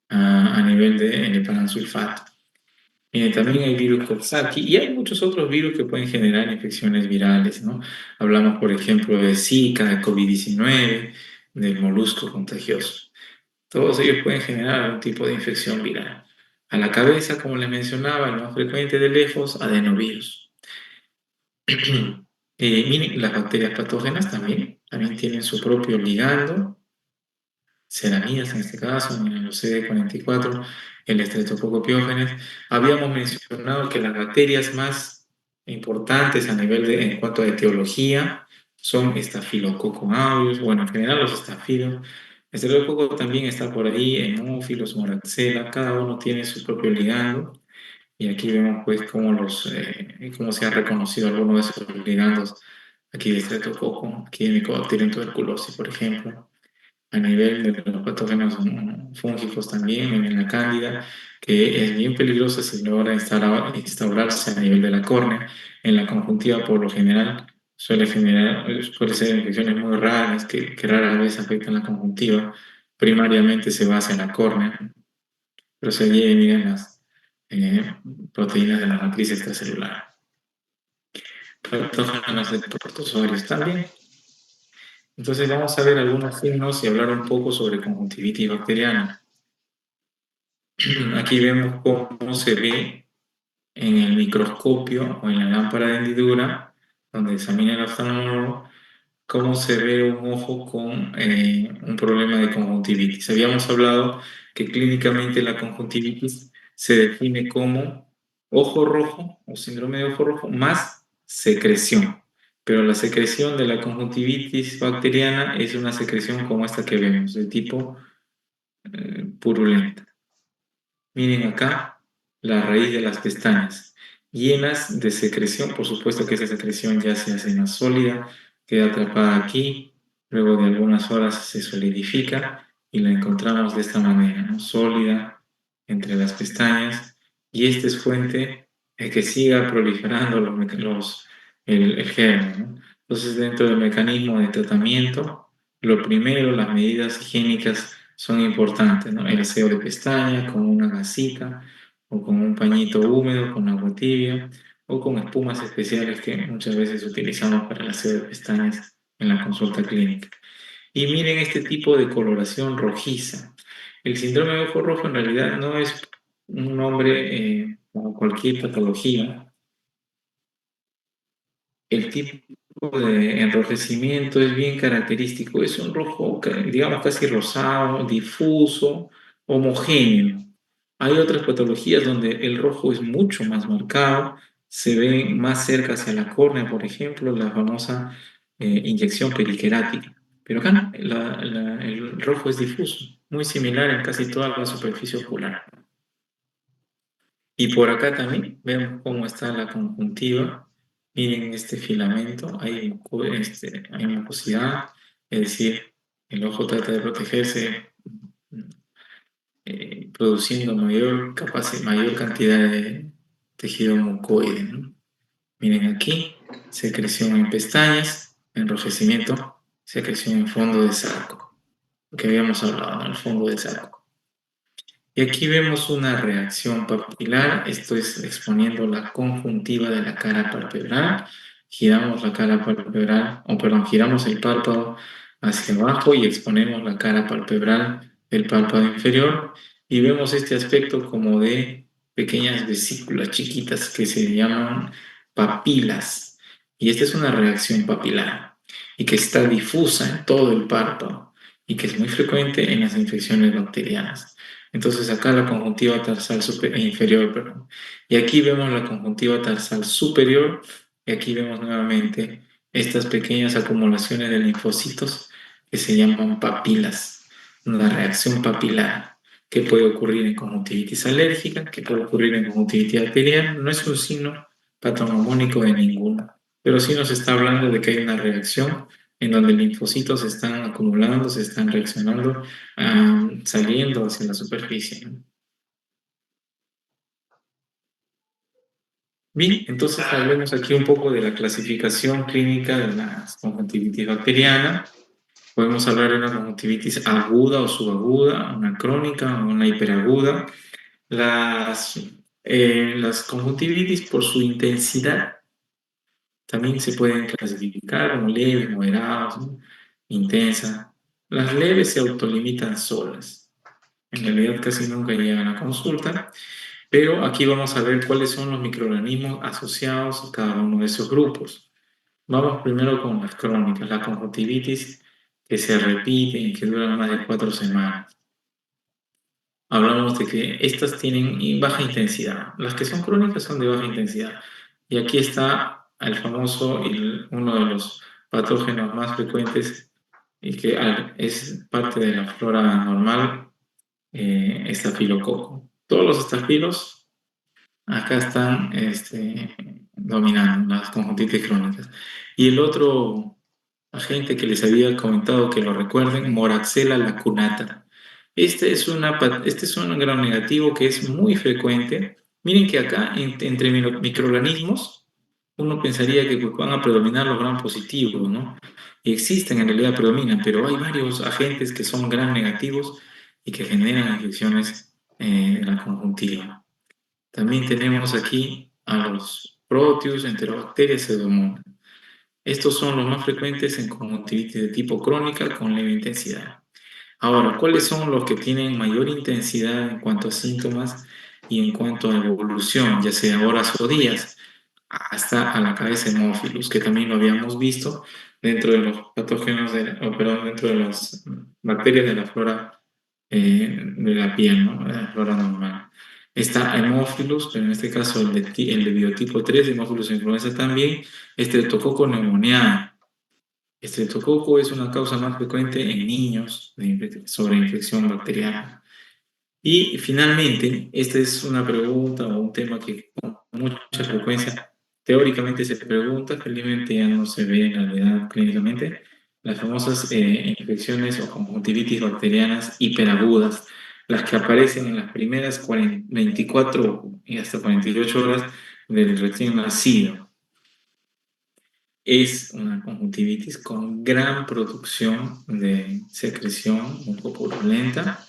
a nivel de N-paransulfato. También hay virus Coxsackie y hay muchos otros virus que pueden generar infecciones virales, ¿no? Hablamos, por ejemplo, de Zika, de COVID-19, del molusco contagioso. Todos ellos pueden generar algún tipo de infección viral. A la cabeza, como les mencionaba, el más frecuente de lejos, adenovirus. Miren, las bacterias patógenas también tienen su propio ligando, ceramidas en este caso, miren los CD44, el Streptococcus. Habíamos mencionado que las bacterias más importantes en cuanto a etiología son Staphylococcus aureus, bueno, en general los estafilos. Streptococcus también está por ahí, Hemófilos, Moraxella, cada uno tiene su propio ligando. Y aquí vemos pues cómo se ha reconocido alguno de esos ligandos aquí de Streptococcus, aquí de Mycobacterium tuberculosis, por ejemplo. A nivel de los patógenos fúngicos también, en la cándida, que es bien peligrosa si logra instaurarse a nivel de la córnea. En la conjuntiva, por lo general, suele ser infecciones muy raras que rara vez afectan la conjuntiva. Primariamente se basa en la córnea, pero se miren las eh, proteínas de la matriz extracelular. Patógenos de protozoarios también. Entonces vamos a ver algunos signos y hablar un poco sobre conjuntivitis bacteriana. Aquí vemos cómo se ve en el microscopio o en la lámpara de hendidura, donde examina el oftalmólogo, cómo se ve un ojo con un problema de conjuntivitis. Habíamos hablado que clínicamente la conjuntivitis se define como ojo rojo o síndrome de ojo rojo más secreción. Pero la secreción de la conjuntivitis bacteriana es una secreción como esta que vemos, de tipo purulenta. Miren acá la raíz de las pestañas. llenas de secreción. Por supuesto que esa secreción ya se hace más sólida, queda atrapada aquí, luego de algunas horas se solidifica y la encontramos de esta manera, ¿no? Sólida entre las pestañas, y esta es fuente de que siga proliferando el germen, ¿no? Entonces, dentro del mecanismo de tratamiento, lo primero, las medidas higiénicas son importantes, ¿no? El aseo de pestañas con una gasita o con un pañito húmedo, con agua tibia o con espumas especiales que muchas veces utilizamos para el aseo de pestañas en la consulta clínica. Y miren este tipo de coloración rojiza. El síndrome de ojo rojo en realidad no es un nombre como cualquier patología. El tipo de enrojecimiento es bien característico. Es un rojo, digamos, casi rosado, difuso, homogéneo. Hay otras patologías donde el rojo es mucho más marcado, se ve más cerca hacia la córnea, por ejemplo, la famosa inyección periquerática. Pero acá no, el rojo es difuso, muy similar en casi toda la superficie ocular. Y por acá también vemos cómo está la conjuntiva. Miren este filamento, hay mucosidad, es decir, el ojo trata de protegerse produciendo mayor cantidad de tejido mucoide, ¿no? Miren aquí, secreción en pestañas, enrojecimiento, secreción en fondo de saco, lo que habíamos hablado, ¿no? El fondo del saco. Y aquí vemos una reacción papilar, esto es exponiendo la conjuntiva de la cara palpebral. Giramos la cara palpebral, giramos el párpado hacia abajo y exponemos la cara palpebral del párpado inferior y vemos este aspecto como de pequeñas vesículas chiquitas que se llaman papilas. Y esta es una reacción papilar y que está difusa en todo el párpado y que es muy frecuente en las infecciones bacterianas. Entonces acá la conjuntiva tarsal inferior, perdón. Y aquí vemos la conjuntiva tarsal superior y aquí vemos nuevamente estas pequeñas acumulaciones de linfocitos que se llaman papilas, una reacción papilar que puede ocurrir en conjuntivitis alérgica, que puede ocurrir en conjuntivitis bacteriana. No es un signo patognomónico de ninguno, pero sí nos está hablando de que hay una reacción en donde linfocitos se están acumulando, se están reaccionando, saliendo hacia la superficie, ¿no? Bien, entonces hablemos aquí un poco de la clasificación clínica de la conjuntivitis bacteriana. Podemos hablar de una conjuntivitis aguda o subaguda, una crónica o una hiperaguda. Las conjuntivitis por su intensidad también se pueden clasificar como leves, moderadas, ¿no? Intensa. Las leves se autolimitan solas. En realidad casi nunca llegan a consulta, pero aquí vamos a ver cuáles son los microorganismos asociados a cada uno de esos grupos. Vamos primero con las crónicas, la conjuntivitis que se repite y que duran más de 4 semanas. Hablamos de que estas tienen baja intensidad. Las que son crónicas son de baja intensidad. Y aquí está el famoso, uno de los patógenos más frecuentes y que es parte de la flora normal, estafilococo. Todos los estafilos acá están dominando las conjuntivitis crónicas. Y el otro agente que les había comentado que lo recuerden, Moraxella lacunata. Este es un gram negativo que es muy frecuente. Miren que acá, entre microorganismos, uno pensaría que pues, van a predominar los gram positivos, ¿no? Y existen, en realidad predominan, pero hay varios agentes que son gram negativos y que generan infecciones de la conjuntiva. También tenemos aquí a los Proteus, Enterobacterias, Pseudomonas. Estos son los más frecuentes en conjuntivitis de tipo crónica con leve intensidad. Ahora, ¿cuáles son los que tienen mayor intensidad en cuanto a síntomas y en cuanto a evolución, ya sea horas o días? Hasta a la cabeza Haemophilus, que también lo habíamos visto dentro de los patógenos, dentro de las bacterias de la flora de la piel, ¿no? De la flora normal. Está Haemophilus, pero en este caso el de biotipo 3, Haemophilus influenza también, Streptococcus pneumoniae. Estreptococo es una causa más frecuente en niños sobre infección bacteriana. Y finalmente, esta es una pregunta o un tema que mucha frecuencia. Teóricamente se pregunta, felizmente ya no se ve en realidad clínicamente, las famosas infecciones o conjuntivitis bacterianas hiperagudas, las que aparecen en las primeras 24 y hasta 48 horas del recién nacido. Es una conjuntivitis con gran producción de secreción mucopurulenta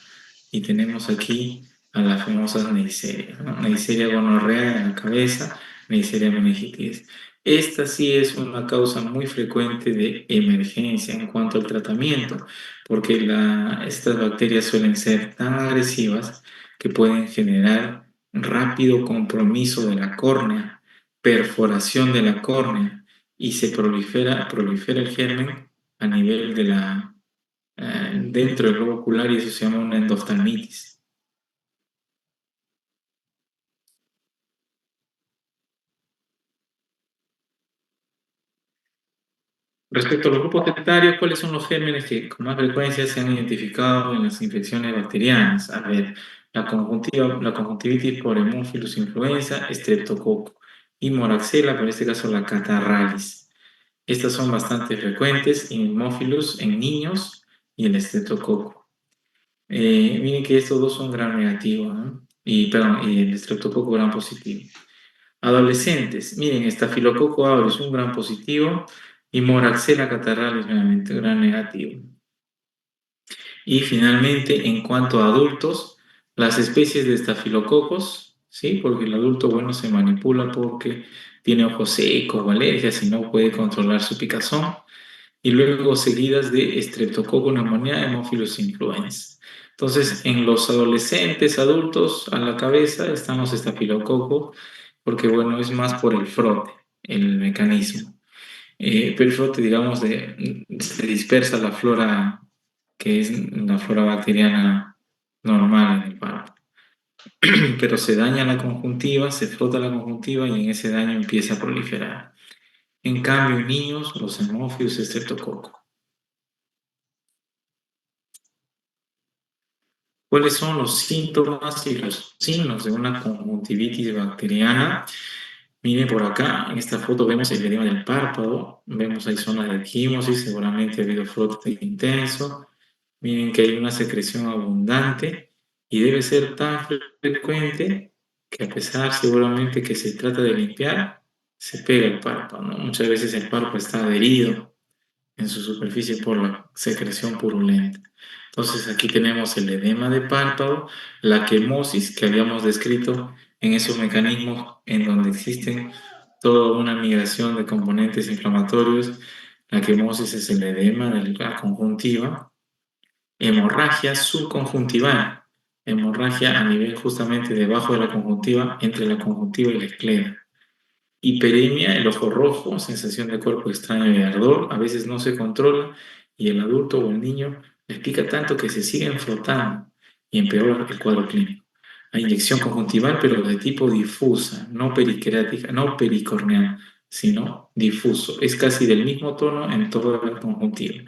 y tenemos aquí a las famosas Neisseria, ¿no? Neisseria gonorrea en la cabeza, Neisseria meningitis. Esta sí es una causa muy frecuente de emergencia en cuanto al tratamiento, porque estas bacterias suelen ser tan agresivas que pueden generar rápido compromiso de la córnea, perforación de la córnea y se prolifera el germen a nivel de dentro del globo ocular y eso se llama una endoftalmitis. Respecto a los grupos etarios, ¿cuáles son los gérmenes que con más frecuencia se han identificado en las infecciones bacterianas? A ver, la conjuntivitis por Haemophilus influenza, Streptococo y Moraxella, pero en este caso la Catarrhalis. Estas son bastante frecuentes en Haemophilus en niños y el Streptococo. Miren que estos dos son gram negativo, ¿no? Y el Streptococo gram positivo. Adolescentes, miren, Staphylococcus aureus, un gran positivo, y Moraxella catarrhalis, nuevamente, gran negativo. Y finalmente, en cuanto a adultos, las especies de estafilococos, ¿sí? Porque el adulto, bueno, se manipula porque tiene ojos secos o alergias y no puede controlar su picazón. Y luego seguidas de Streptococcus pneumoniae, Haemophilus influenza. Entonces, en los adolescentes, adultos, a la cabeza están los estafilococos, porque bueno, es más por el frote, el mecanismo. Pero el frote, digamos, se dispersa la flora, que es la flora bacteriana normal en el párpado. Pero se daña la conjuntiva, se frota la conjuntiva y en ese daño empieza a proliferar. En cambio, en niños, los Haemophilus streptococcus. ¿Cuáles son los síntomas y los signos de una conjuntivitis bacteriana? Miren por acá, en esta foto vemos el edema del párpado, vemos hay zonas de equimosis, seguramente ha habido frote intenso. Miren que hay una secreción abundante y debe ser tan frecuente que a pesar seguramente que se trata de limpiar, se pega el párpado, ¿no? Muchas veces el párpado está adherido en su superficie por la secreción purulenta. Entonces aquí tenemos el edema de párpado, la quemosis que habíamos descrito en esos mecanismos en donde existen toda una migración de componentes inflamatorios. La quemosis es el edema de la conjuntiva, hemorragia subconjuntival, hemorragia a nivel justamente debajo de la conjuntiva, entre la conjuntiva y la esclera. Hiperemia, el ojo rojo, sensación de cuerpo extraño y ardor, a veces no se controla y el adulto o el niño les pica tanto que se siguen frotando y empeora el cuadro clínico. Hay inyección conjuntival, pero de tipo difusa, no periquerática, no pericorneal, sino difuso. Es casi del mismo tono en toda la conjuntiva.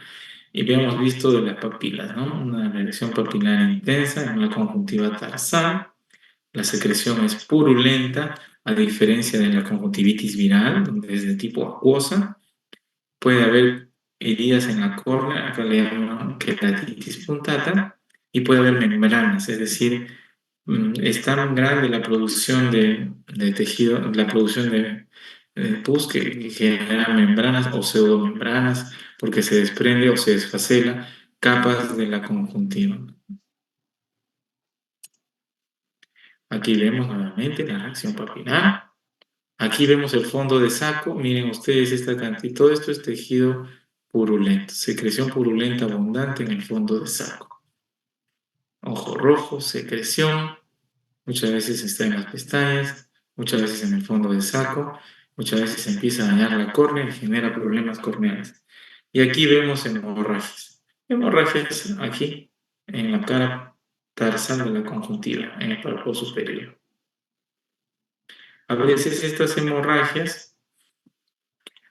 Y habíamos visto de las papilas, ¿no? Una reacción papilar intensa en la conjuntiva tarsal. La secreción es purulenta, a diferencia de la conjuntivitis viral, donde es de tipo acuosa. Puede haber heridas en la córnea, acá le llaman queratitis punctata, y puede haber membranas, es decir, es tan grande la producción de tejido, la producción de pus que genera membranas o pseudomembranas, porque se desprende o se desfacela capas de la conjuntiva. Aquí vemos nuevamente la reacción papilar. Aquí vemos el fondo de saco. Miren ustedes esta cantidad. Todo esto es tejido purulento. Secreción purulenta abundante en el fondo de saco. Ojo rojo, secreción. Muchas veces está en las pestañas. Muchas veces en el fondo de saco. Muchas veces se empieza a dañar la córnea y genera problemas corneales. Y aquí vemos hemorragias. Hemorragias aquí en la cara tarsal de la conjuntiva, en el párpado superior. A veces estas hemorragias,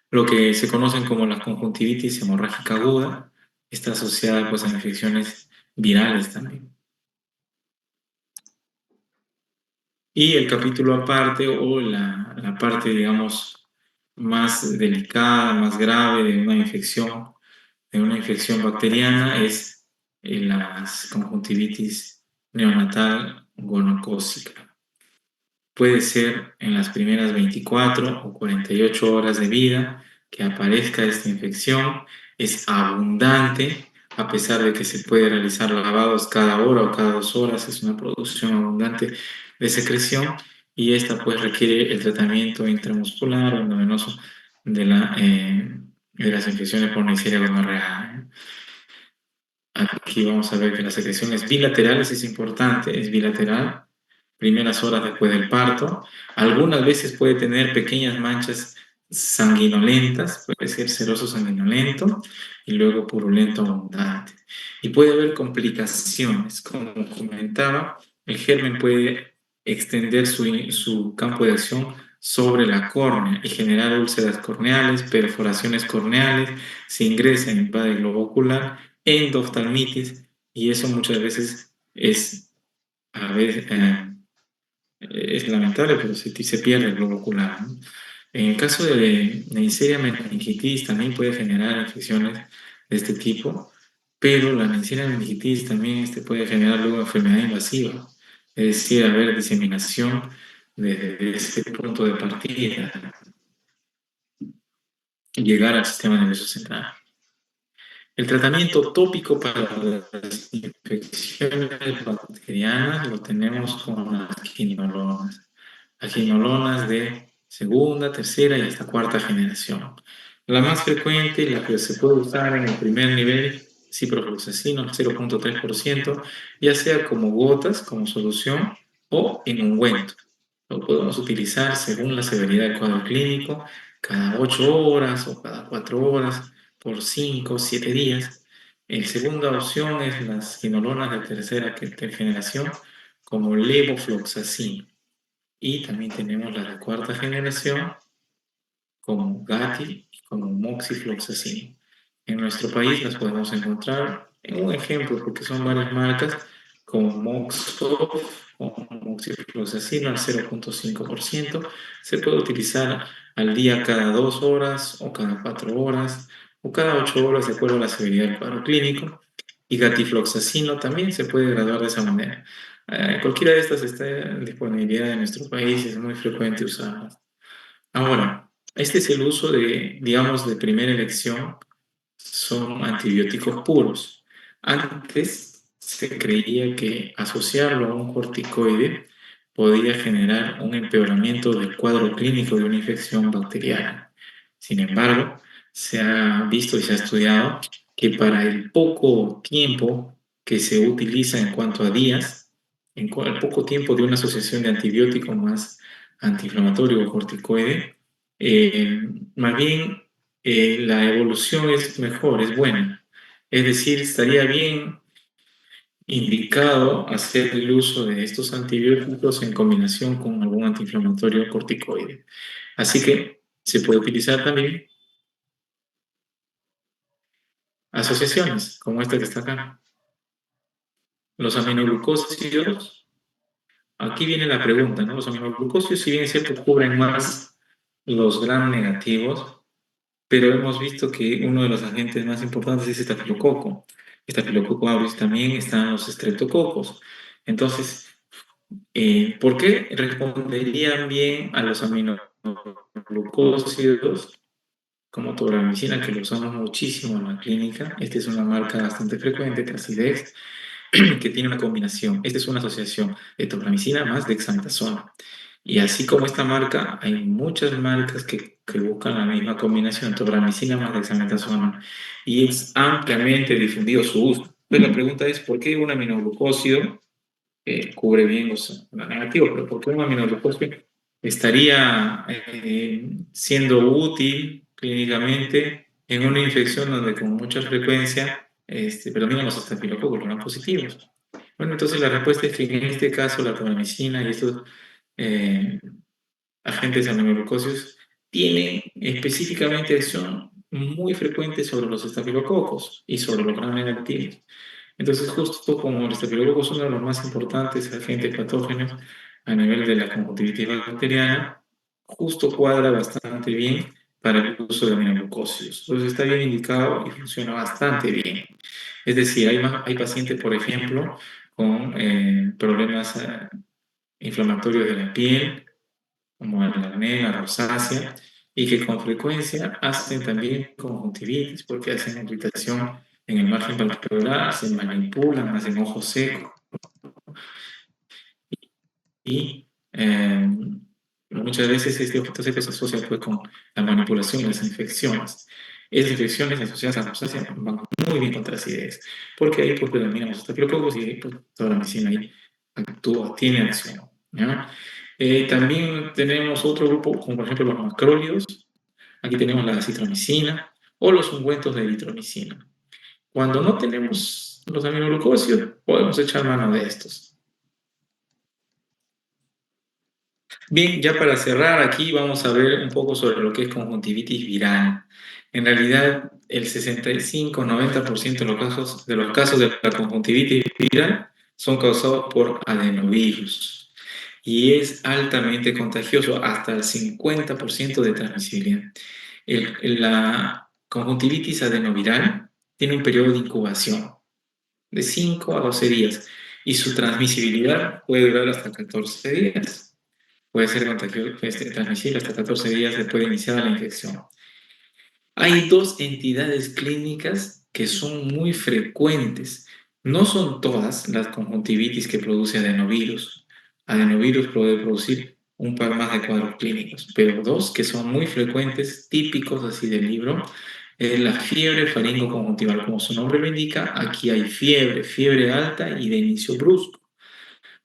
lo que se conocen como la conjuntivitis hemorrágica aguda, está asociada pues, a infecciones virales también. Y el capítulo aparte o la parte, digamos, más delicada, más grave de una infección bacteriana es la conjuntivitis neonatal gonocócica. Puede ser en las primeras 24 o 48 horas de vida que aparezca esta infección. Es abundante, a pesar de que se puede realizar lavados cada hora o cada 2 horas. Es una producción abundante de secreción y esta pues requiere el tratamiento intramuscular o endovenoso de las infecciones por Neisseria gonorrhoeae. Aquí vamos a ver que la secreción es bilateral, eso es importante, es bilateral, primeras horas después del parto. Algunas veces puede tener pequeñas manchas sanguinolentas, puede ser seroso sanguinolento y luego purulento abundante. Y puede haber complicaciones, como comentaba, el germen puede extender su campo de acción sobre la córnea y generar úlceras corneales, perforaciones corneales, se ingresa en el invade globo ocular, endoftalmitis, y eso muchas veces es lamentable, pero se pierde el globo ocular, ¿no? En el caso de Neisseria meningitis también puede generar infecciones de este tipo, pero la Neisseria meningitis también puede generar luego enfermedad invasiva, es decir, haber diseminación desde ese punto de partida y llegar al sistema nervioso central. El tratamiento tópico para las infecciones bacterianas lo tenemos con las quinolonas de segunda, tercera y hasta cuarta generación. La más frecuente, la que se puede usar en el primer nivel, ciprofloxacino, 0.3%, ya sea como gotas, como solución, o en ungüento. Lo podemos utilizar según la severidad del cuadro clínico, cada 8 horas o cada 4 horas, por 5 o 7 días. La segunda opción es las quinolonas de tercera generación, como levofloxacino. Y también tenemos las de cuarta generación, como Gati y como moxifloxacino. En nuestro país las podemos encontrar en un ejemplo, porque son varias marcas, como Moxo o moxifloxacino al 0.5%. Se puede utilizar al día cada 2 horas o cada 4 horas o cada 8 horas de acuerdo a la severidad del cuadro clínico. Y gatifloxacino también se puede graduar de esa manera. Cualquiera de estas está en disponibilidad en nuestro país y es muy frecuente usarlas. Ahora, este es el uso de, digamos, de primera elección, son antibióticos puros. Antes se creía que asociarlo a un corticoide podía generar un empeoramiento del cuadro clínico de una infección bacteriana. Sin embargo, se ha visto y se ha estudiado que para el poco tiempo que se utiliza en cuanto a días, el poco tiempo de una asociación de antibiótico más antiinflamatorio o corticoide, más bien la evolución es mejor, es buena. Es decir, estaría bien indicado hacer el uso de estos antibióticos en combinación con algún antiinflamatorio corticoide. Así que se puede utilizar también asociaciones como esta que está acá. Los aminoglucósidos, aquí viene la pregunta, ¿no? Los aminoglucósidos, si bien es cierto, cubren más los gram negativos, pero hemos visto que uno de los agentes más importantes es estafilococo. Estafilococo aureus también están los estreptococos. Entonces, ¿por qué responderían bien a los aminoglucósidos como tobramicina, que lo usamos muchísimo en la clínica? Esta es una marca bastante frecuente, Trasidex, que tiene una combinación. Esta es una asociación de tobramicina más dexametasona. Y así como esta marca, hay muchas marcas que buscan la misma combinación, tobramicina más dexametasona, y es ampliamente difundido su uso. Entonces la pregunta es, ¿por qué un aminoglucósido cubre bien los negativos? Pero ¿por qué un aminoglucósido estaría siendo útil clínicamente en una infección donde con mucha frecuencia predominan los estafilococos, los gram positivos? Bueno, entonces la respuesta es que en este caso la tobramicina y estos eh, agentes aminoglucósidos tienen específicamente acción muy frecuente sobre los estafilococos y sobre los gram negativos. Entonces, justo como el estafilococo es uno de los más importantes agentes patógenos, a nivel de la conjuntivitis bacteriana, justo cuadra bastante bien para el uso de aminoglucósidos. Entonces está bien indicado y funciona bastante bien. Es decir, hay pacientes, por ejemplo, con problemas inflamatorios de la piel, como la acné, la rosácea, y que con frecuencia hacen también conjuntivitis porque hacen irritación en el margen palpebral, se manipulan, hacen ojo seco y muchas veces este objeto seco se asocia pues, con la manipulación y las infecciones. Esas infecciones asociadas a la rosácea van muy bien contra la acidez, porque ahí pues predominan los estafilococos y ahí pues, toda la medicina ahí actúa, tiene acción. ¿Ya? También tenemos otro grupo, como por ejemplo los macrólidos. Aquí tenemos la citromicina o los ungüentos de eritromicina. Cuando no tenemos los aminoglucósidos, podemos echar mano de estos. Bien, ya para cerrar aquí vamos a ver un poco sobre lo que es conjuntivitis viral. En realidad, el 65-90% de los casos de la conjuntivitis viral son causados por adenovirus y es altamente contagioso, hasta el 50% de transmisibilidad. La conjuntivitis adenoviral tiene un periodo de incubación de 5 a 12 días y su transmisibilidad puede durar hasta 14 días. Puede ser transmisible hasta 14 días después de iniciar la infección. Hay dos entidades clínicas que son muy frecuentes. No son todas las conjuntivitis que produce adenovirus. Adenovirus puede producir un par más de cuadros clínicos, pero dos que son muy frecuentes, típicos así del libro, es la fiebre faringoconjuntival. Como su nombre lo indica, aquí hay fiebre alta y de inicio brusco.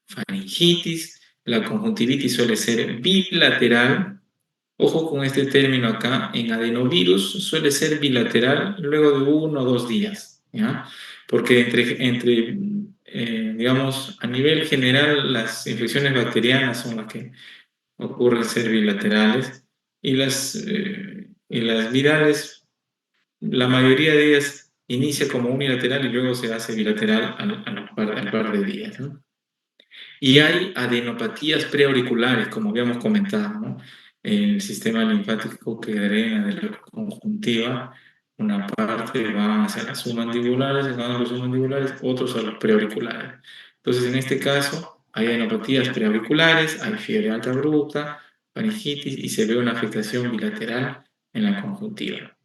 Faringitis, la conjuntivitis suele ser bilateral. Ojo con este término acá, en adenovirus suele ser bilateral luego de 1 o 2 días, ¿ya? Porque digamos, a nivel general, las infecciones bacterianas son las que ocurren ser bilaterales y las virales, la mayoría de ellas inicia como unilateral y luego se hace bilateral al par de días, ¿no? Y hay adenopatías preauriculares, como habíamos comentado, ¿no? El sistema linfático que drena de la conjuntiva, una parte va hacia las submandibulares, otros a los preauriculares. Entonces, en este caso, hay adenopatías preauriculares, hay fiebre alta abrupta, faringitis y se ve una afectación bilateral en la conjuntiva.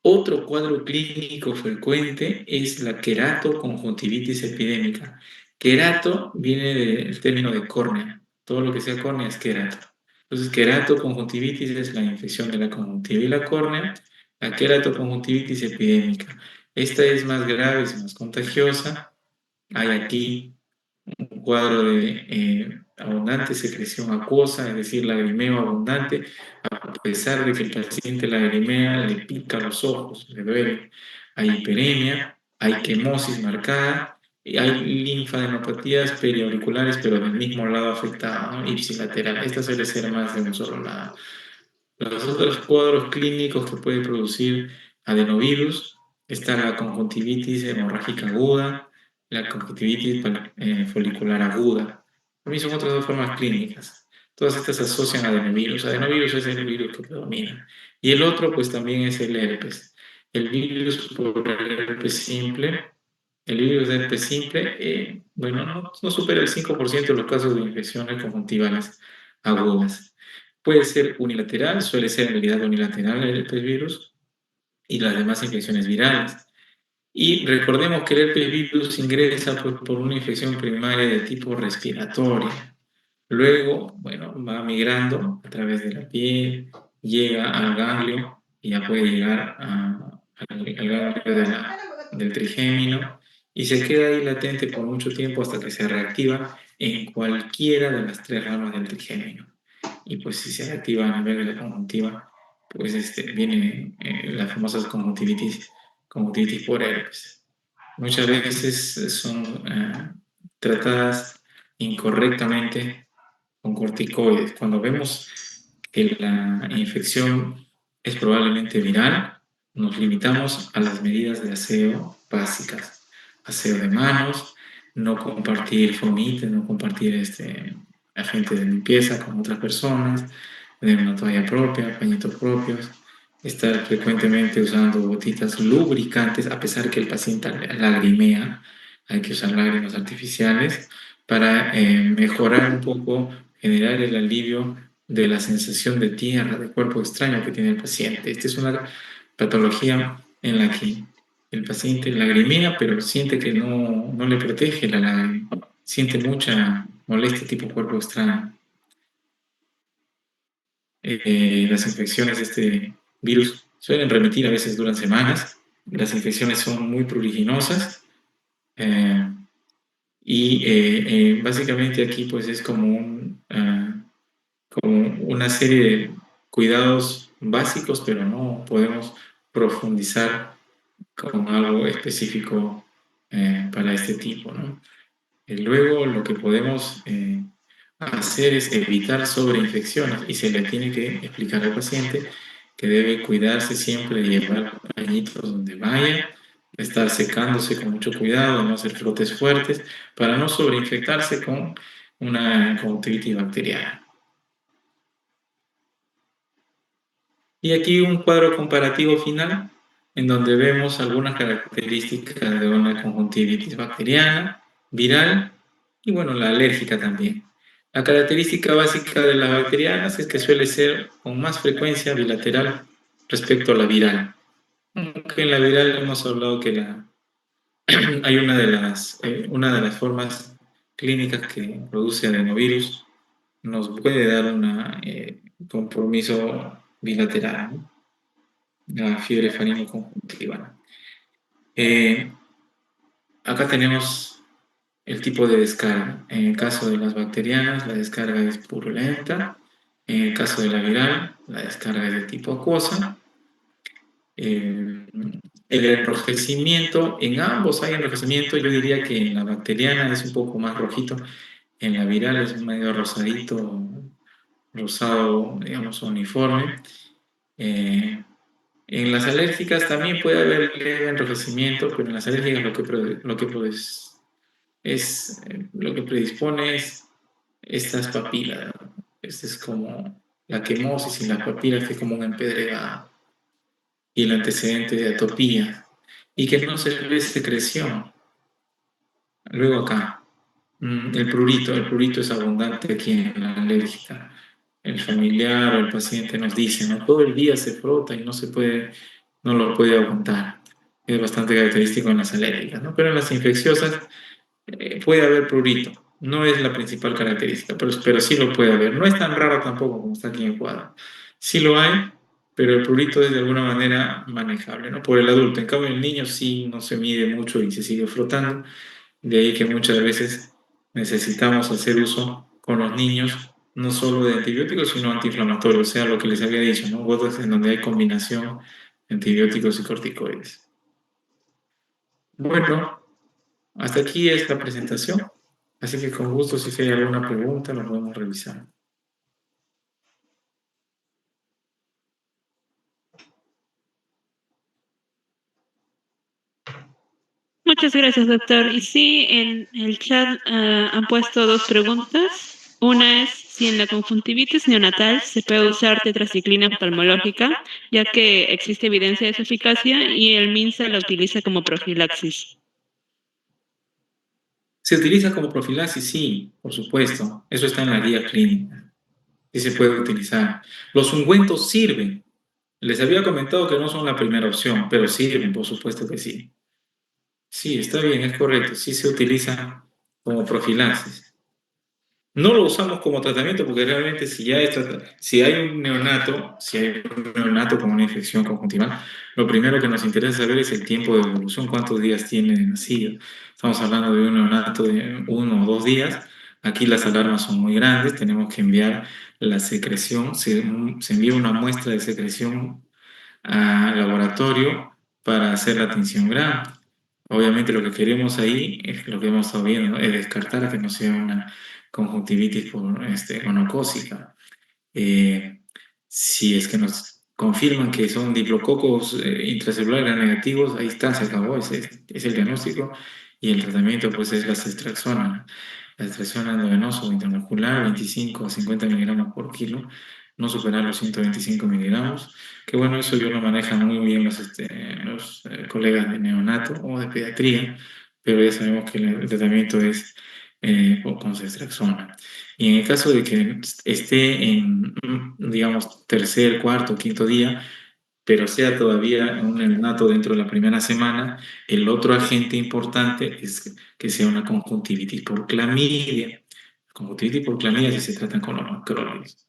Otro cuadro clínico frecuente es la queratoconjuntivitis epidémica. Querato viene del término de córnea. Todo lo que sea córnea es querato. Entonces, queratoconjuntivitis es la infección de la conjuntiva y la córnea. La queratoconjuntivitis epidémica. Esta es más grave, es más contagiosa. Hay aquí un cuadro de abundante secreción acuosa, es decir, lagrimeo abundante, a pesar de que el paciente lagrimea, le pica los ojos, le duele. Hay hiperemia, hay quemosis marcada, y hay linfadenopatías periauriculares, pero del mismo lado afectado, ¿no? Ipsilateral. Esta suele ser más de un solo lado. Los otros cuadros clínicos que puede producir adenovirus está la conjuntivitis hemorrágica aguda, la conjuntivitis folicular aguda. También son otras dos formas clínicas. Todas estas se asocian a adenovirus. Adenovirus es el virus que predomina. Y el otro, pues también es el herpes. El virus por el herpes simple, el virus de herpes simple, bueno, no supera el 5% de los casos de infecciones conjuntivales agudas. Puede ser unilateral, suele ser en realidad unilateral el herpes virus y las demás infecciones virales. Y recordemos que el herpes virus ingresa por una infección primaria de tipo respiratorio. Luego, bueno, va migrando a través de la piel, llega al ganglio y ya puede llegar al ganglio del trigémino y se queda ahí latente por mucho tiempo hasta que se reactiva en cualquiera de las 3 ramas del trigémino. Y pues si se reactiva a nivel de la conjuntiva, pues viene las famosas conjuntivitis por herpes. Muchas veces son tratadas incorrectamente con corticoides. Cuando vemos que la infección es probablemente viral, nos limitamos a las medidas de aseo básicas. Aseo de manos, no compartir fomites, no compartir agente de limpieza con otras personas, tener una toalla propia, pañitos propios, estar frecuentemente usando gotitas lubricantes, a pesar que el paciente lagrimea, hay que usar lágrimas artificiales para mejorar un poco, generar el alivio de la sensación de tierra, de cuerpo extraño que tiene el paciente. Esta es una patología en la que el paciente lagrimea, pero siente que no le protege la lágrima, siente mucha molestia tipo cuerpo extraño. Las infecciones de este virus suelen remitir, a veces duran semanas. Las infecciones son muy pruriginosas y básicamente aquí pues es como una serie de cuidados básicos, pero no podemos profundizar con algo específico para este tipo, ¿no? Luego lo que podemos hacer es evitar sobreinfecciones y se le tiene que explicar al paciente que debe cuidarse siempre de llevar pañitos donde vaya, estar secándose con mucho cuidado, no hacer frotes fuertes para no sobreinfectarse con una conjuntivitis bacteriana. Y aquí un cuadro comparativo final en donde vemos algunas características de una conjuntivitis bacteriana, viral y bueno, la alérgica también. La característica básica de las bacterianas es que suele ser con más frecuencia bilateral respecto a la viral. Aunque en la viral hemos hablado que hay una de las formas clínicas que produce adenovirus, nos puede dar un compromiso bilateral, ¿no? La fiebre faringoconjuntiva. Acá tenemos el tipo de descarga. En el caso de las bacterianas, la descarga es purulenta. En el caso de la viral, la descarga es de tipo acuosa. El enrojecimiento, en ambos hay enrojecimiento. Yo diría que en la bacteriana es un poco más rojito. En la viral es medio rosadito, rosado, digamos, uniforme. En las alérgicas también puede haber leve enrojecimiento, pero en las alérgicas lo que predispone es estas papilas, ¿no? Este es como la quemosis y las papilas, que es como un empedregado, y el antecedente de atopía, y que no se ve secreción. Luego acá, el prurito es abundante aquí en la alérgica. El familiar o el paciente nos dice, ¿no? Todo el día se frota y no lo puede aguantar. Es bastante característico en las alérgicas, ¿no? Pero en las infecciosas puede haber prurito. No es la principal característica, pero sí lo puede haber. No es tan raro tampoco como está aquí en el cuadro. Sí lo hay, pero el prurito es de alguna manera manejable, ¿no? Por el adulto. En cambio, el niño sí no se mide mucho y se sigue frotando. De ahí que muchas veces necesitamos hacer uso con los niños no solo de antibióticos, sino antiinflamatorios, o sea, lo que les había dicho, ¿no? Gotas en donde hay combinación de antibióticos y corticoides. Bueno, hasta aquí es la presentación, así que con gusto, si hay alguna pregunta, la podemos revisar. Muchas gracias, doctor. Y sí, en el chat han puesto dos preguntas. Una es si en la conjuntivitis neonatal se puede usar tetraciclina oftalmológica, ya que existe evidencia de su eficacia y el MINSA la utiliza como profilaxis. ¿Se utiliza como profilaxis? Sí, por supuesto. Eso está en la guía clínica. Sí se puede utilizar. Los ungüentos sirven. Les había comentado que no son la primera opción, pero sirven, por supuesto que sí. Sí, está bien, es correcto. Sí se utiliza como profilaxis. No lo usamos como tratamiento porque realmente si hay un neonato con una infección conjuntival, lo primero que nos interesa saber es el tiempo de evolución, cuántos días tiene de nacido. Estamos hablando de un neonato de 1 o 2 días. Aquí las alarmas son muy grandes, tenemos que enviar la secreción, se envía una muestra de secreción al laboratorio para hacer la tinción Gram. Obviamente lo que queremos ahí es lo que hemos estado viendo, ¿no? Es descartar que no sea una conjuntivitis gonocócica. Si es que nos confirman que son diplococos intracelulares negativos, ahí está, se acabó, ese es el diagnóstico y el tratamiento pues es la ceftriaxona. la excreción endovenosa o intramuscular, 25 a 50 miligramos por kilo, no superar los 125 miligramos, que bueno, eso yo lo manejan muy bien los colegas de neonato o de pediatría, pero ya sabemos que el tratamiento es con ceftriaxona. Y en el caso de que esté en, digamos, tercer, cuarto, quinto día, pero sea todavía un neonato dentro de la primera semana, el otro agente importante es que sea una conjuntivitis por clamidia. Conjuntivitis por clamidia si se tratan con los macrólidos.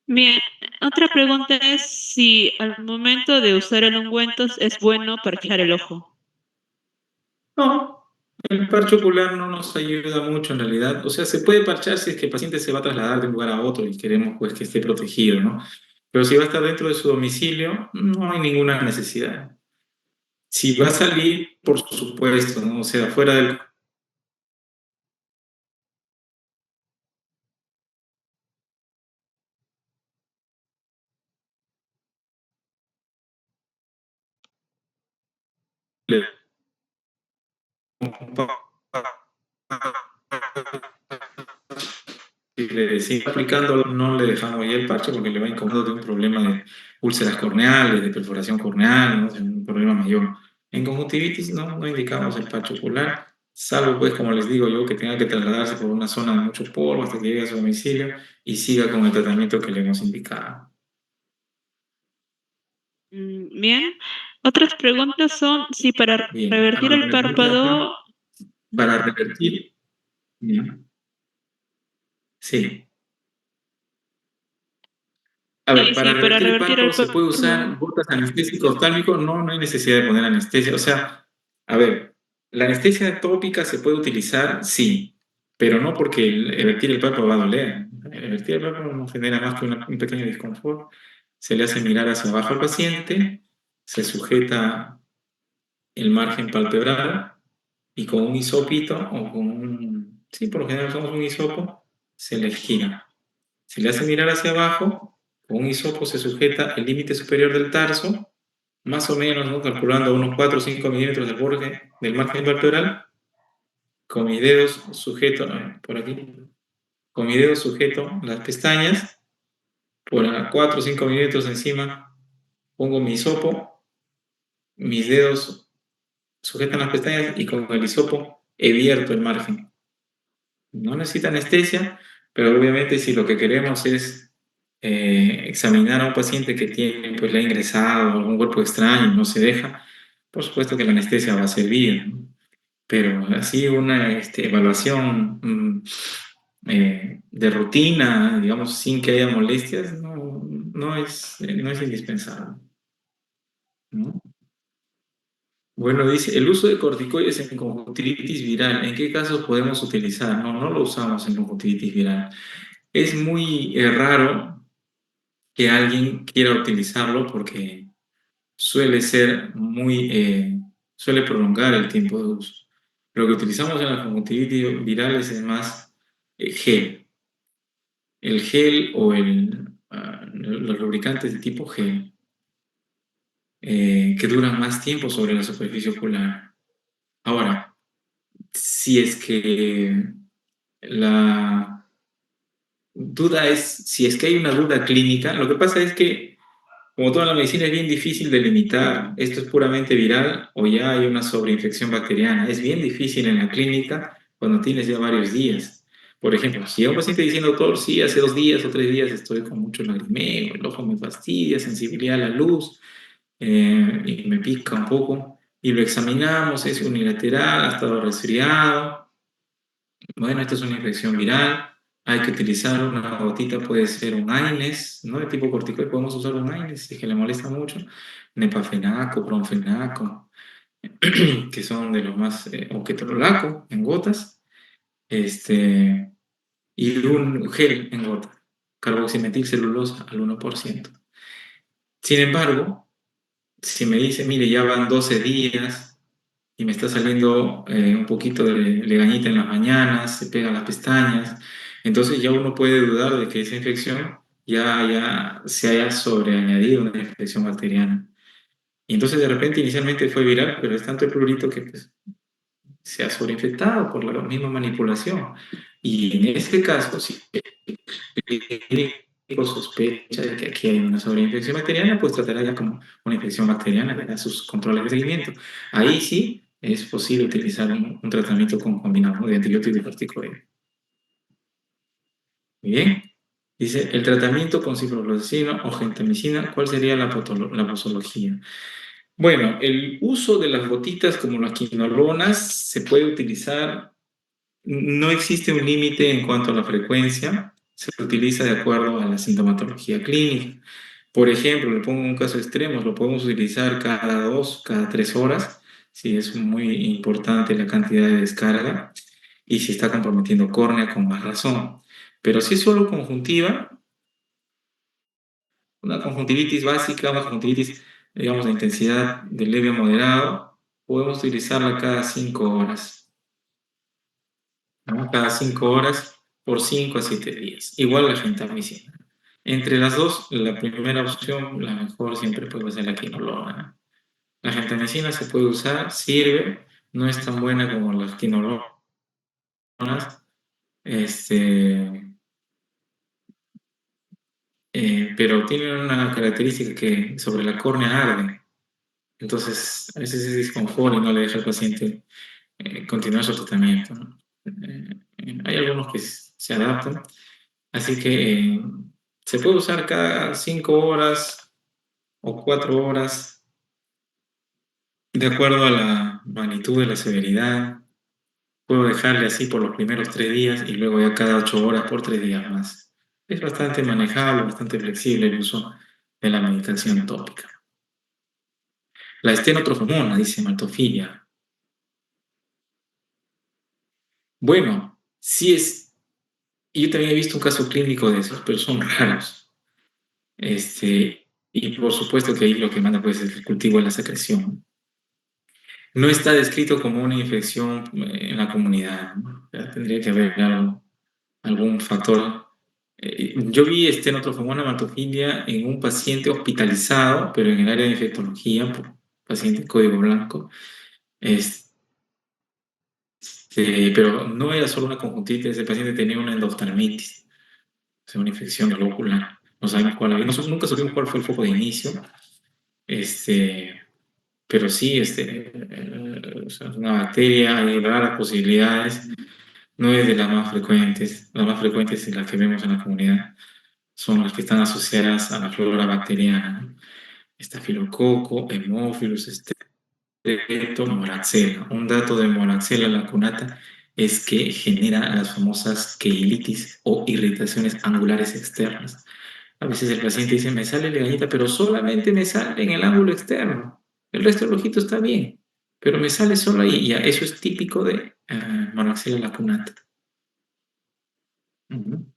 Bien, otra pregunta es si al momento de usar el ungüento es bueno parchar el ojo. No, el parche ocular no nos ayuda mucho en realidad. O sea, se puede parchar si es que el paciente se va a trasladar de un lugar a otro y queremos pues que esté protegido, ¿no? Pero si va a estar dentro de su domicilio, no hay ninguna necesidad. Si va a salir, por supuesto, ¿no? O sea, fuera del si le sigue aplicando, no le dejamos ya el parche porque le va incomodando de un problema de úlceras corneales, de perforación corneal, ¿no? Es un problema mayor. En conjuntivitis no indicamos el parche ocular, salvo pues, como les digo yo, que tenga que trasladarse por una zona de mucho polvo hasta que llegue a su domicilio y siga con el tratamiento que le hemos indicado. Bien, otras preguntas son si para Bien, revertir el párpado, para revertir, bien, sí. A ver, para sí, para revertir el revertir el párpado se puede usar párpado. gotas anestésicas oftálmicos, no hay necesidad de poner anestesia. O sea, a ver, la anestesia tópica se puede utilizar, sí, pero no porque el revertir el párpado va a doler. El revertir el párpado no genera más que un pequeño desconfort. Se le hace mirar hacia abajo al paciente, se sujeta el margen palpebral y con un hisopito o con un, sí, por lo general usamos un hisopo, se le gira. Se le hace mirar hacia abajo, con un hisopo se sujeta el límite superior del tarso, más o menos, ¿no? Calculando unos 4 o 5 milímetros del borde del margen vertebral, con mis dedos sujeto, por aquí, con mis dedos sujeto las pestañas, por a 4 o 5 milímetros encima pongo mi hisopo, mis dedos sujetan las pestañas y con el hisopo evierto el margen. No necesita anestesia, pero obviamente si lo que queremos es examinar a un paciente que tiene, pues le ha ingresado algún cuerpo extraño y no se deja, por supuesto que la anestesia va a servir, ¿no? Pero así una evaluación de rutina, digamos, sin que haya molestias, no es indispensable, ¿no? Bueno, dice, el uso de corticoides en conjuntivitis viral, ¿en qué casos podemos utilizar? No lo usamos en conjuntivitis viral. Es muy raro que alguien quiera utilizarlo porque suele ser suele prolongar el tiempo de uso. Lo que utilizamos en la conjuntivitis virales es más gel. El gel o los lubricantes de tipo gel, que duran más tiempo sobre la superficie ocular. Ahora, si es que la duda es, si es que hay una duda clínica, lo que pasa es que como toda la medicina es bien difícil de limitar, esto es puramente viral o ya hay una sobreinfección bacteriana. Es bien difícil en la clínica cuando tienes ya varios días. Por ejemplo, si hay un paciente diciendo tos, sí, hace 2 días o 3 días estoy con mucho lagrimeo, el ojo me fastidia, sensibilidad a la luz y me pica un poco, y lo examinamos, es unilateral, ha estado resfriado, bueno, esta es una infección viral, hay que utilizar una gotita, puede ser un AINES, ¿no? De tipo corticoide, podemos usar un AINES si es que le molesta mucho, nepafenaco, bromfenaco, que son de los más, o ketorolaco en gotas, y un gel en gota, carboximetilcelulosa al 1%. Sin embargo, si me dice, mire, ya van 12 días y me está saliendo un poquito de legañita en las mañanas, se pegan las pestañas, entonces ya uno puede dudar de que esa infección ya se haya sobreañadido una infección bacteriana. Y entonces de repente inicialmente fue viral, pero es tanto el prurito que pues, se ha sobreinfectado por la misma manipulación. Y en este caso, si el clínico sospecha de que aquí hay una sobreinfección bacteriana, pues tratará ya como una infección bacteriana, le da sus controles de seguimiento. Ahí sí es posible utilizar un tratamiento con combinado de antibiótico y corticoide. Muy bien. Dice, el tratamiento con ciprofloxacina o gentamicina, ¿cuál sería la posología? Bueno, el uso de las gotitas como las quinolonas se puede utilizar, no existe un límite en cuanto a la frecuencia, se utiliza de acuerdo a la sintomatología clínica. Por ejemplo, le pongo un caso extremo, lo podemos utilizar cada 2, cada 3 horas, si es muy importante la cantidad de descarga y si está comprometiendo córnea con más razón. Pero si es solo conjuntiva, una conjuntivitis básica, una conjuntivitis, digamos, de intensidad de leve a moderado, podemos utilizarla cada 5 horas, ¿no? Cada 5 horas por 5 a 7 días. Igual la gentamicina. Entre las dos, la primera opción, la mejor siempre puede ser la quinolona. La gentamicina se puede usar, sirve, no es tan buena como las quinolonas, este, pero tiene una característica que sobre la córnea arde. Entonces, a veces es disconfort y no le deja al paciente continuar su tratamiento, ¿no? Hay algunos que se adaptan, así que se puede usar cada 5 horas o 4 horas, de acuerdo a la magnitud de la severidad. Puedo dejarle así por los primeros 3 días y luego ya cada 8 horas por 3 días más. Es bastante manejable, bastante flexible el uso de la medicación tópica. La estenotrofomona, dice maltofilia. Bueno, sí es. Y yo también he visto un caso clínico de esos, pero son raros. Y por supuesto que ahí lo que manda pues, es el cultivo de la secreción. No está descrito como una infección en la comunidad, ¿no? O sea, tendría que haber algún factor. Yo vi estenotrofomona maltofilia en un paciente hospitalizado, pero en el área de infectología, por paciente código blanco. Este, pero no era solo una conjuntivitis, ese paciente tenía una endoftalmitis, o sea, una infección ocular. No sabemos cuál había, nunca supimos cuál fue el foco de inicio, pero sí, o sea, es una bacteria, hay raras posibilidades, no es de las más frecuentes y las que vemos en la comunidad son las que están asociadas a la flora bacteriana, ¿no? Estafilococo, Haemophilus, Moraxella. Un dato de Moraxella lacunata es que genera las famosas queilitis o irritaciones angulares externas. A veces el paciente dice, me sale legañita, pero solamente me sale en el ángulo externo. El resto del ojito está bien, pero me sale solo ahí. Y ya, eso es típico de Moraxella lacunata. Ujú.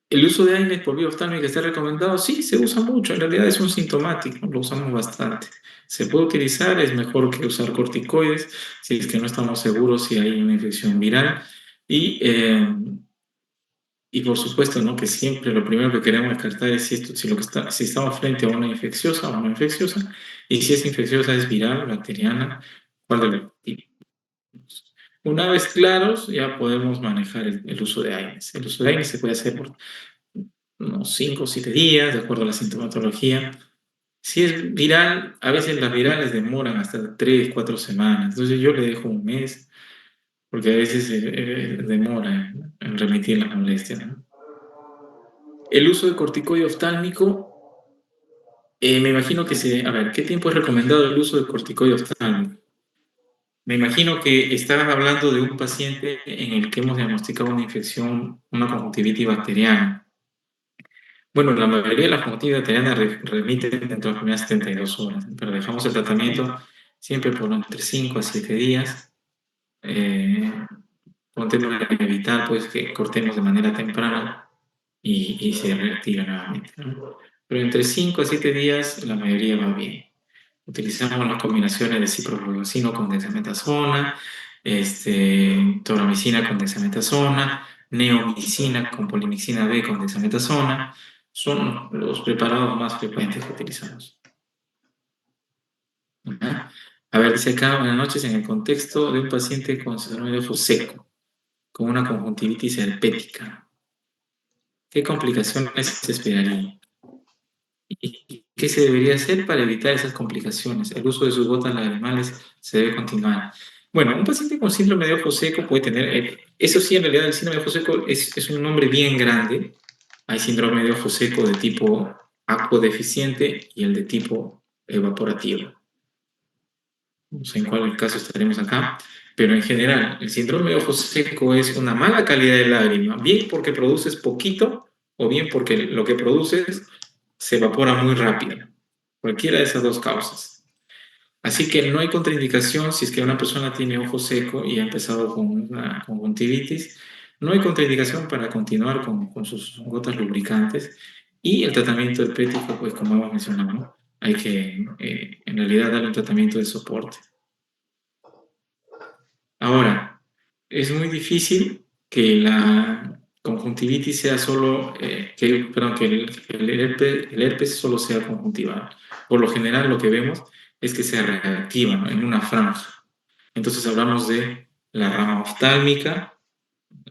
El uso de AINES por vía oftálmica está recomendado. Sí, se usa mucho. En realidad es un sintomático, lo usamos bastante. Se puede utilizar, es mejor que usar corticoides si es que no estamos seguros si hay una infección viral. Y, eh, y por supuesto, ¿no? Que siempre lo primero que queremos descartar es si estamos frente a una infecciosa o no infecciosa, y si es infecciosa es viral, bacteriana, cuál de los tipos. Una vez claros, ya podemos manejar el uso de AINES. El uso de AINES se puede hacer por unos 5 o 7 días, de acuerdo a la sintomatología. Si es viral, a veces las virales demoran hasta 3, 4 semanas. Entonces yo le dejo un mes, porque a veces demora en remitir las molestias, ¿no? El uso de corticoide oftálmico, me imagino que a ver, ¿qué tiempo es recomendado el uso de corticoide oftálmico? Me imagino que estabas hablando de un paciente en el que hemos diagnosticado una infección, una conjuntivitis bacteriana. Bueno, la mayoría de las conjuntivitis bacterianas remiten dentro de las primeras 72 horas, pero dejamos el tratamiento siempre por entre 5 a 7 días, eh, con tema de evitar pues, que cortemos de manera temprana y se reactive nuevamente, ¿no? Pero entre 5 a 7 días la mayoría va bien. Utilizamos las combinaciones de ciprofloxacino con dexametasona, toramicina con dexametasona, neomicina con polimicina B con dexametasona. son los preparados más frecuentes que utilizamos. ¿Ya? A ver, dice acá, buenas noches, en el contexto de un paciente con síndrome de ojo seco, con una conjuntivitis herpética, ¿qué complicaciones se esperarían? ¿Y qué se debería hacer para evitar esas complicaciones? El uso de sus gotas lagrimales se debe continuar. Bueno, un paciente con síndrome de ojo seco puede tener, eso sí, en realidad el síndrome de ojo seco es un nombre bien grande. Hay síndrome de ojo seco de tipo acuodeficiente y el de tipo evaporativo. No sé en cuál caso estaremos acá, pero en general, el síndrome de ojo seco es una mala calidad de lágrima, bien porque produces poquito o bien porque lo que produces se evapora muy rápido. Cualquiera de esas dos causas. Así que no hay contraindicación si es que una persona tiene ojo seco y ha empezado con una conjuntivitis. No hay contraindicación para continuar con sus gotas lubricantes. Y el tratamiento herpético, pues como hemos mencionado, ¿no? Hay que en realidad darle un tratamiento de soporte. Ahora, es muy difícil que la conjuntivitis sea solo, perdón, que el herpes solo sea conjuntival. Por lo general lo que vemos es que se reactiva, ¿no? En una franja. Entonces hablamos de la rama oftálmica,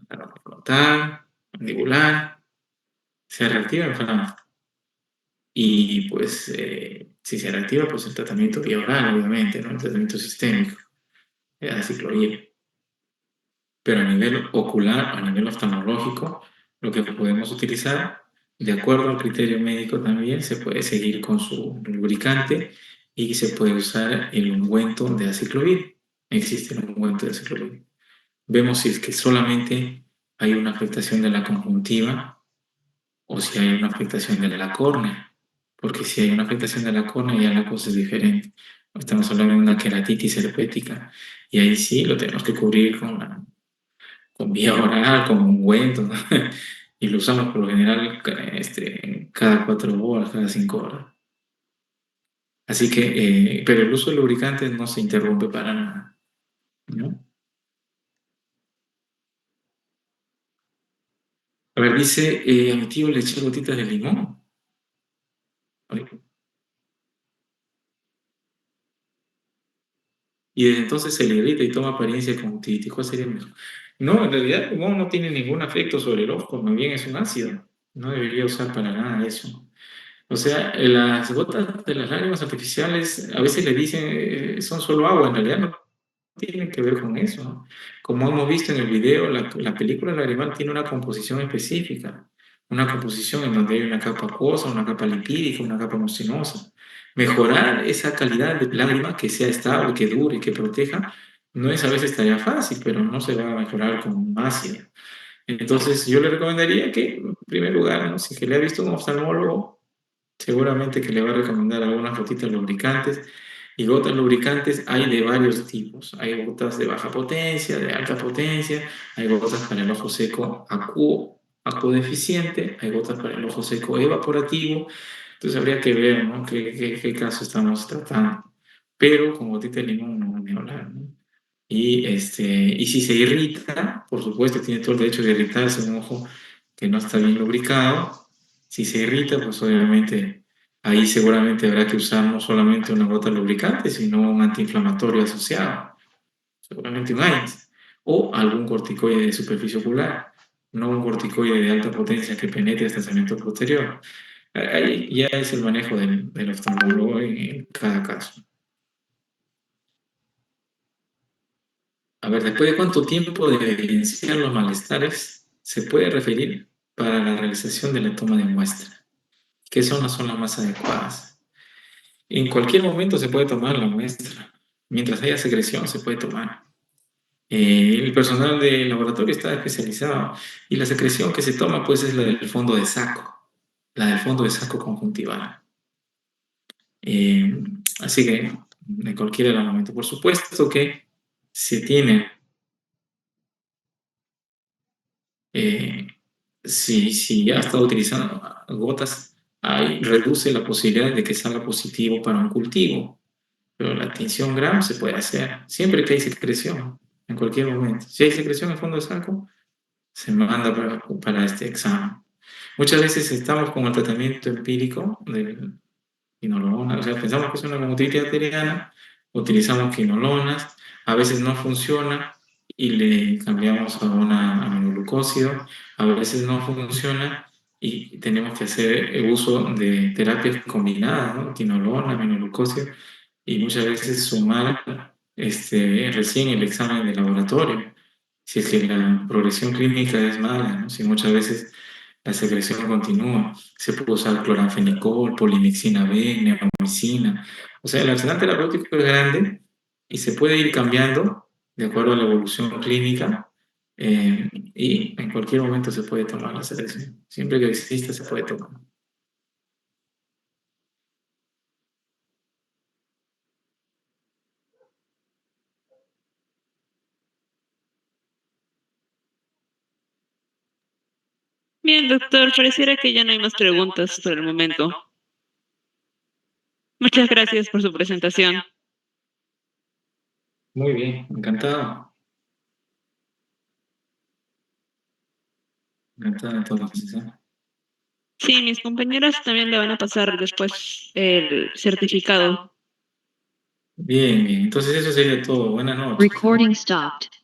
la rama frontal, mandibular, se reactiva en franja. Y pues si se reactiva, pues el tratamiento vía oral, obviamente, ¿no? El tratamiento sistémico, la ciclovía. Pero a nivel ocular, a nivel oftalmológico, lo que podemos utilizar, de acuerdo al criterio médico también, se puede seguir con su lubricante y se puede usar el ungüento de aciclovir. Existe el ungüento de aciclovir. Vemos si es que solamente hay una afectación de la conjuntiva o si hay una afectación de la córnea. Porque si hay una afectación de la córnea ya la cosa es diferente. Estamos hablando de una queratitis herpética y ahí sí lo tenemos que cubrir con vía oral, con ungüento, ¿no? Y lo usamos por lo general cada 4 horas, cada 5 horas. Así que, pero el uso de lubricantes no se interrumpe para nada, ¿no? A ver, dice, a mi tío le eché gotitas de limón. Y desde entonces se le irrita y toma apariencia conjuntivitis. ¿Cuál sería mejor? No, en realidad el limón no tiene ningún efecto sobre el ojo, más bien es un ácido. No debería usar para nada eso. O sea, las gotas de las lágrimas artificiales a veces le dicen son solo agua, en realidad no tienen que ver con eso, ¿no? Como hemos visto en el video, la película lagrimal tiene una composición específica, una composición en donde hay una capa acuosa, una capa lipídica, una capa mucinosa. Mejorar esa calidad de lágrima que sea estable, que dure, que proteja, no es a veces tarea fácil, pero no se va a mejorar con ácido. Entonces, yo le recomendaría que, en primer lugar, ¿no? Si que le ha visto un oftalmólogo, seguramente que le va a recomendar algunas gotitas lubricantes. Y gotas lubricantes hay de varios tipos. Hay gotas de baja potencia, de alta potencia, hay gotas para el ojo seco acuodeficiente, hay gotas para el ojo seco evaporativo. Entonces habría que ver, ¿no? qué caso estamos tratando. Pero con gotita de limón no van a hablar, ¿no? Y si se irrita, por supuesto, tiene todo el derecho de irritarse un ojo que no está bien lubricado. Si se irrita, pues obviamente ahí seguramente habrá que usar no solamente una gota lubricante, sino un antiinflamatorio asociado, seguramente un AINES, o algún corticoide de superficie ocular, no un corticoide de alta potencia que penetre hasta el segmento posterior. Ahí ya es el manejo del oftalmólogo en cada caso. A ver, ¿después de cuánto tiempo de evidenciar los malestares se puede referir para la realización de la toma de muestra? ¿Qué zonas son las más adecuadas? En cualquier momento se puede tomar la muestra. Mientras haya secreción, se puede tomar. El personal del laboratorio está especializado y la secreción que se toma pues es la del fondo de saco, la del fondo de saco conjuntival. Así que en cualquier momento, por supuesto que se tiene eh, si ya ha estado utilizando gotas, ahí reduce la posibilidad de que salga positivo para un cultivo. Pero la tinción Gram se puede hacer siempre que hay secreción, en cualquier momento. Si hay secreción en fondo de saco, se manda para este examen. Muchas veces estamos con el tratamiento empírico de quinolona, o sea, pensamos que es una conjuntivitis bacteriana, utilizamos quinolonas, a veces no funciona y le cambiamos a una aminoglucósido, a veces no funciona y tenemos que hacer el uso de terapias combinadas, ¿no? Quinolona, aminoglucósido, y muchas veces sumar recién el examen de laboratorio, si es que la progresión clínica es mala, ¿no? Si muchas veces la secreción continúa, se puede usar cloranfenicol, polimixina B, neomicina. O sea, el arsenal terapéutico es grande y se puede ir cambiando de acuerdo a la evolución clínica, y en cualquier momento se puede tomar la secreción. Siempre que exista se puede tomar. Bien, doctor, pareciera que ya no hay más preguntas por el momento. Muchas gracias por su presentación. Muy bien, encantado. Encantado entonces, ¿eh? Sí, mis compañeras también le van a pasar después el certificado. Bien, bien. Entonces eso sería todo. Buenas noches. Recording stopped.